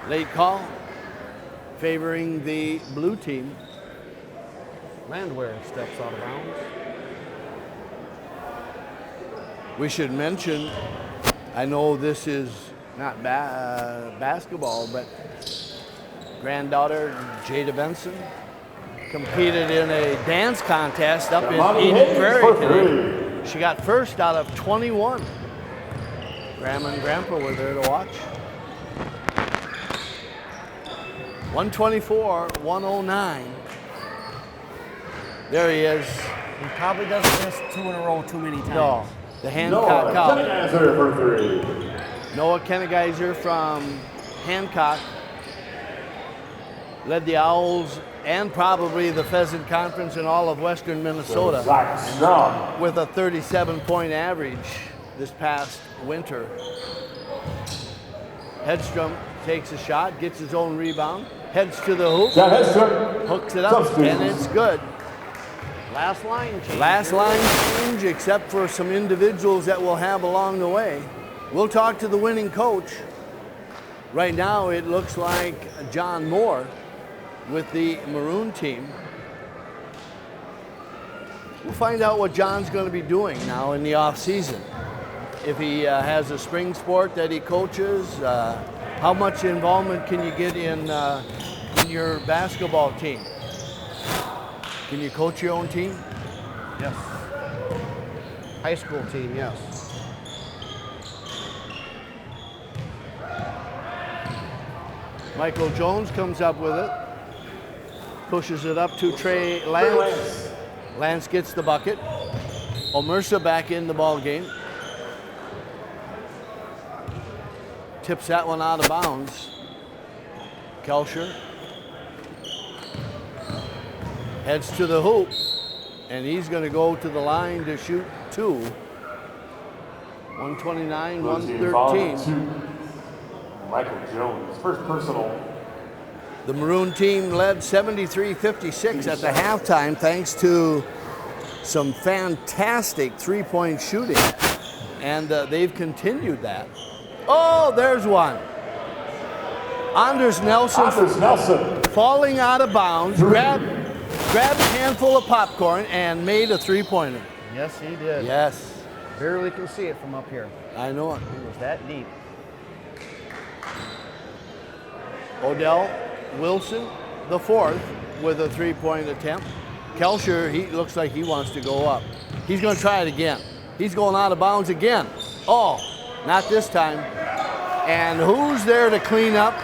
Speaker 1: late call favoring the blue team.
Speaker 2: Landwehr steps out of bounds.
Speaker 1: We should mention, I know this is not basketball, but granddaughter Jada Benson competed in a dance contest up in Eden Prairie today. She got first out of 21. Grandma and Grandpa were there to watch. 124-109. There he is.
Speaker 6: He probably doesn't miss 2 in a row too many times.
Speaker 1: No, the Hancock College.
Speaker 3: KAISER for 3.
Speaker 1: Noah KANNEGIESSER from Hancock led the Owls and probably the Pheasant Conference in all of Western Minnesota
Speaker 3: Strong.
Speaker 1: with a 37-point average this past winter. HEDSTROM takes a shot, gets his own rebound, heads to the hoop,
Speaker 3: HEDSTROM.
Speaker 1: hooks it up, and it's good.
Speaker 2: Last line change.
Speaker 1: Last line change, except for some individuals that we'll have along the way. We'll talk to the winning coach. Right now, it looks like John Moore with the Maroon team. We'll find out what John's going to be doing now in the off season. If he has a spring sport that he coaches, how much involvement can you get in your basketball team? Can you coach your own team?
Speaker 2: Yes. High school team, yes.
Speaker 1: Michael Jones comes up with it. Pushes it up to Trey Lance. Lance gets the bucket. OMERSA back in the ball game. Tips that one out of bounds. KALSCHEUR heads to the hoop, and he's going to go to the line to shoot 2. 129-113.
Speaker 3: Michael Jones, first personal.
Speaker 1: The Maroon team led 73-56 at the halftime thanks to some fantastic three-point shooting, and they've continued that. Oh, there's one. Anders Nelson falling out of bounds, grabbed a handful of popcorn and made a three-pointer.
Speaker 2: Yes, he did.
Speaker 1: Yes.
Speaker 2: Barely can see it from up here.
Speaker 1: I know it.
Speaker 2: It was that deep.
Speaker 1: Odell Wilson, the fourth, with a three-point attempt. KALSCHEUR, he looks like he wants to go up. He's going to try it again. He's going out of bounds again. Oh, not this time. And who's there to clean up?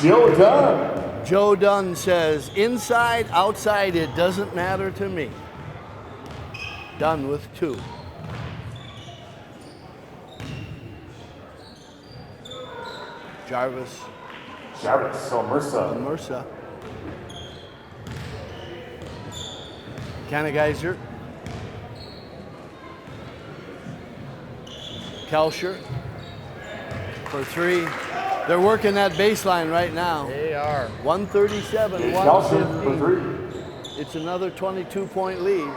Speaker 3: JOE DUNN.
Speaker 1: JOE DUNN says, inside, outside, it doesn't matter to me. Dunn with 2. JARVIS. OMERSA. KANNEGIESSER. KALSCHEUR for 3. They're working that baseline right now.
Speaker 2: They are.
Speaker 1: 137,
Speaker 3: KALSCHEUR for
Speaker 1: 115.
Speaker 3: 3.
Speaker 1: It's another 22-point lead.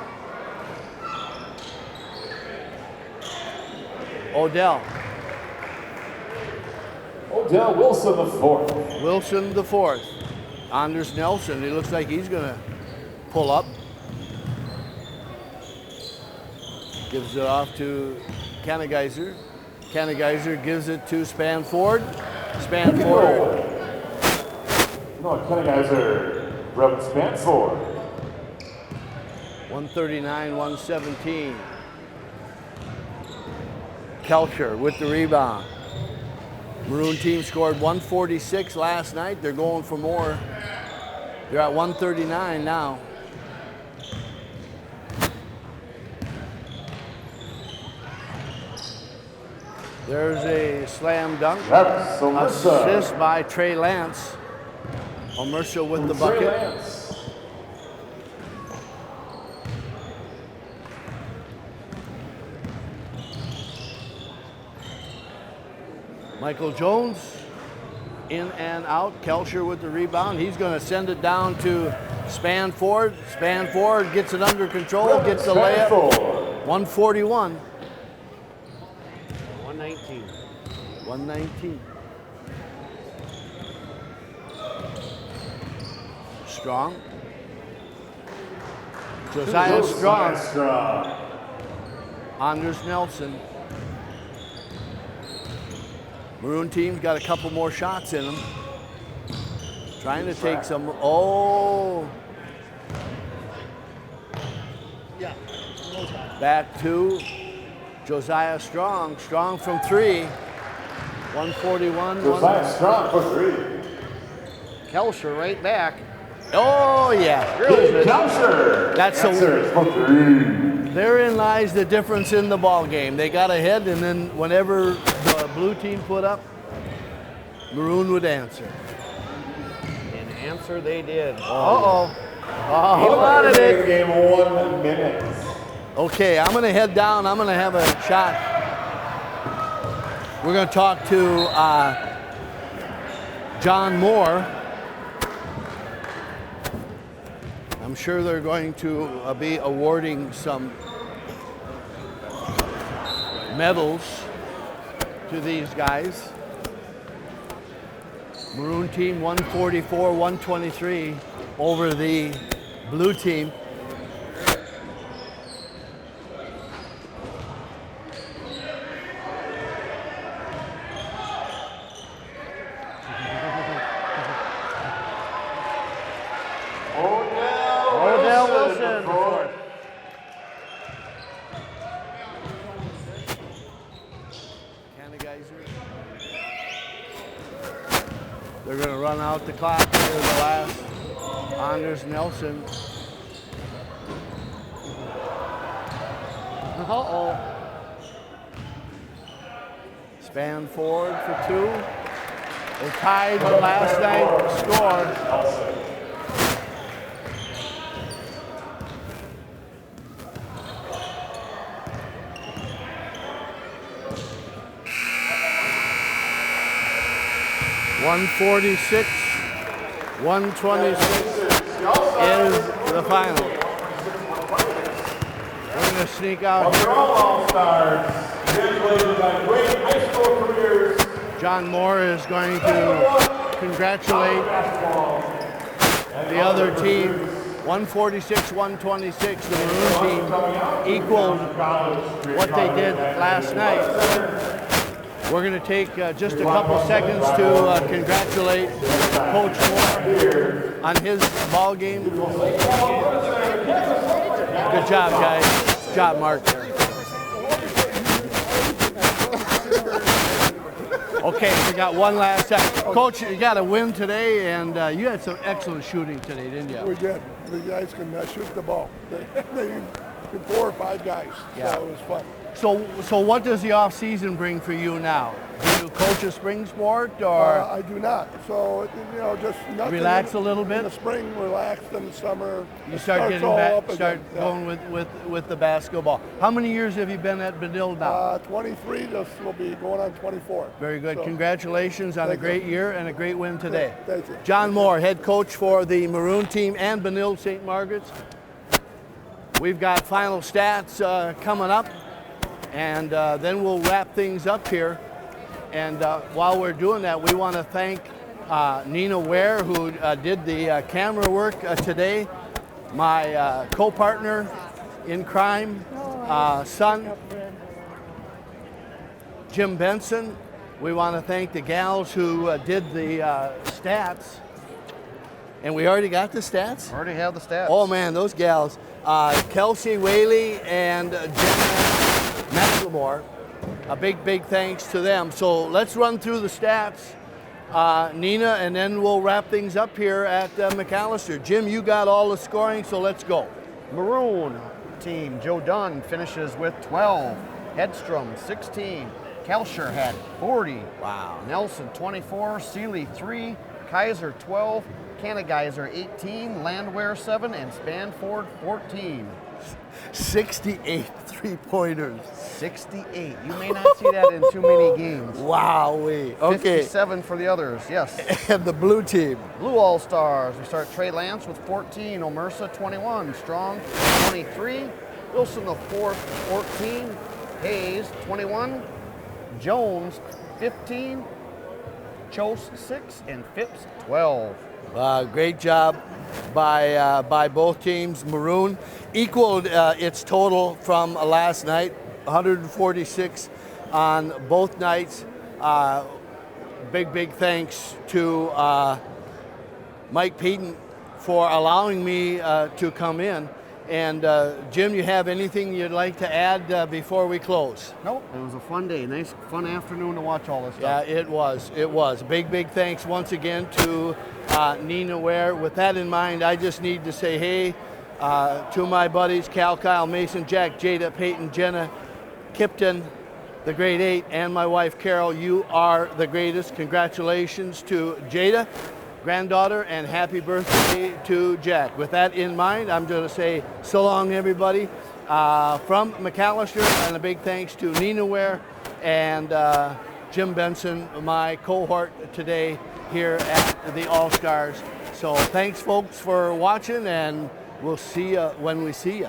Speaker 1: Odell
Speaker 3: Wilson the 4th.
Speaker 1: Wilson the 4th. Anders Nelson, he looks like he's gonna pull up. Gives it off to KANNEGIESSER. KANNEGIESSER gives it to SPANN-FORD. SPANN-FORD.
Speaker 3: No, KANNEGIESSER from SPANN-FORD.
Speaker 1: 139, 117. KALSCHEUR with the rebound. Maroon team scored 146 last night. They're going for more. They're at 139 now. There's a slam dunk.
Speaker 3: That's OMERSA.
Speaker 1: Assist by Trey Lance. OMERSA with the
Speaker 3: Trey
Speaker 1: bucket.
Speaker 3: Lance.
Speaker 1: Michael Jones in and out. KALSCHEUR with the rebound. He's going to send it down to SPANN-FORD. SPANN-FORD gets it under control, gets the layup. 141.
Speaker 2: 119.
Speaker 1: 119. Strong. Josiah Strong. Anders Nelson. Maroon team's got a couple more shots in them. Trying to take some, oh.
Speaker 6: Yeah.
Speaker 1: Back to Josiah Strong. Strong from 3. 141.
Speaker 3: Josiah Strong for 3.
Speaker 2: KALSCHEUR right back.
Speaker 1: Oh, yeah.
Speaker 3: KALSCHEUR.
Speaker 1: That's
Speaker 3: for 3.
Speaker 1: Therein lies the difference in the ball game. They got ahead, and then whenever the blue team put up, Maroon would answer.
Speaker 2: And answer they did.
Speaker 1: Uh-oh. Oh, he wanted it.
Speaker 3: Game 1 minute.
Speaker 1: Okay, I'm going to head down. I'm going to have a shot. We're going to talk to John Moore. I'm sure they're going to be awarding some medals to these guys. Maroon team 144, 123 over the blue team.
Speaker 2: Odell Wilson.
Speaker 1: KANNEGIESSER. They're going to run out the clock here, the last. Anders Nelson. Uh-oh. SPANN-FORD for 2. They tied the last night score. .146, 126 is the final. We're going to sneak out.
Speaker 3: They're all All-Stars, graduated by great high school careers.
Speaker 1: John Moore is going to congratulate the other team. 146, 126, the Maroon team equaled what they did last night. We're going to take just a couple seconds to congratulate Coach Moore on his ball game. Good job, guys. Good job, Mark. Okay, we got one last time. Coach, you got a win today, and you had some excellent shooting today, didn't you?
Speaker 5: We did. The guys can shoot the ball. They 4 or 5 guys.
Speaker 1: Yeah.
Speaker 5: So it was fun.
Speaker 1: So what does the off season bring for you now? Do you coach a spring sport, or
Speaker 5: I do not. So just nothing.
Speaker 1: relax a little bit?
Speaker 5: In the spring, relaxed. In the summer,
Speaker 1: You start getting back, going with the basketball. How many years have you been at Benilde now?
Speaker 5: 23. Just will be going on 24.
Speaker 1: Very good.
Speaker 5: So,
Speaker 1: Congratulations on a
Speaker 5: thank
Speaker 1: great
Speaker 5: you.
Speaker 1: year and a great win today.
Speaker 5: Thank you.
Speaker 1: John Moore, head coach for the Maroon team and Benilde-St. Margaret's. We've got final stats coming up, and then we'll wrap things up here. And while we're doing that, we want to thank Nina Ware, who did the camera work today, my co-partner in crime, son, Jim Benson. We want to thank the gals who did the stats. And we already got the stats?
Speaker 2: Already have the stats.
Speaker 1: Oh man, those gals. Kelsey Whaley and Jenna Maximore. A big thanks to them. So let's run through the stats, Nina, and then we'll wrap things up here at McAllister. Jim, you got all the scoring, so let's go.
Speaker 2: Maroon team, Joe Dunn finishes with 12. HEDSTROM 16. KALSCHEUR had 40.
Speaker 1: Wow.
Speaker 2: Nelson 24. SEELYE 3. KAISER 12. KANNEGIESSER 18. LANDWEHR 7. And SPANN-FORD 14.
Speaker 1: 68 3-pointers.
Speaker 2: 68. You may not see that in too many games.
Speaker 1: Wowee. Okay.
Speaker 2: 57 for the others, yes.
Speaker 1: And the blue team.
Speaker 2: Blue All-Stars, we start Trey Lance with 14, OMERSA 21, Strong 23, Wilson the fourth 14, Hayes 21, Jones 15, KJOS 6, and Phipps 12.
Speaker 1: Great job by both teams. Maroon equaled its total from last night, 146 on both nights. Big thanks to Mike Peden for allowing me to come in. And Jim, you have anything you'd like to add before we close?
Speaker 2: Nope, it was a fun day. Nice, fun afternoon to watch all this
Speaker 1: Yeah,
Speaker 2: stuff.
Speaker 1: it was. Big thanks once again to Nina Ware. With that in mind, I just need to say hey to my buddies, Cal, Kyle, Mason, Jack, Jada, Peyton, Jenna, Kipton, the grade 8, and my wife, Carol. You are the greatest. Congratulations to Jada, granddaughter, and happy birthday to Jack. With that in mind, I'm going to say so long, everybody. From McAllister, and a big thanks to Nina Ware and Jim Benson, my cohort today here at the All-Stars. So thanks, folks, for watching, and we'll see you when we see you.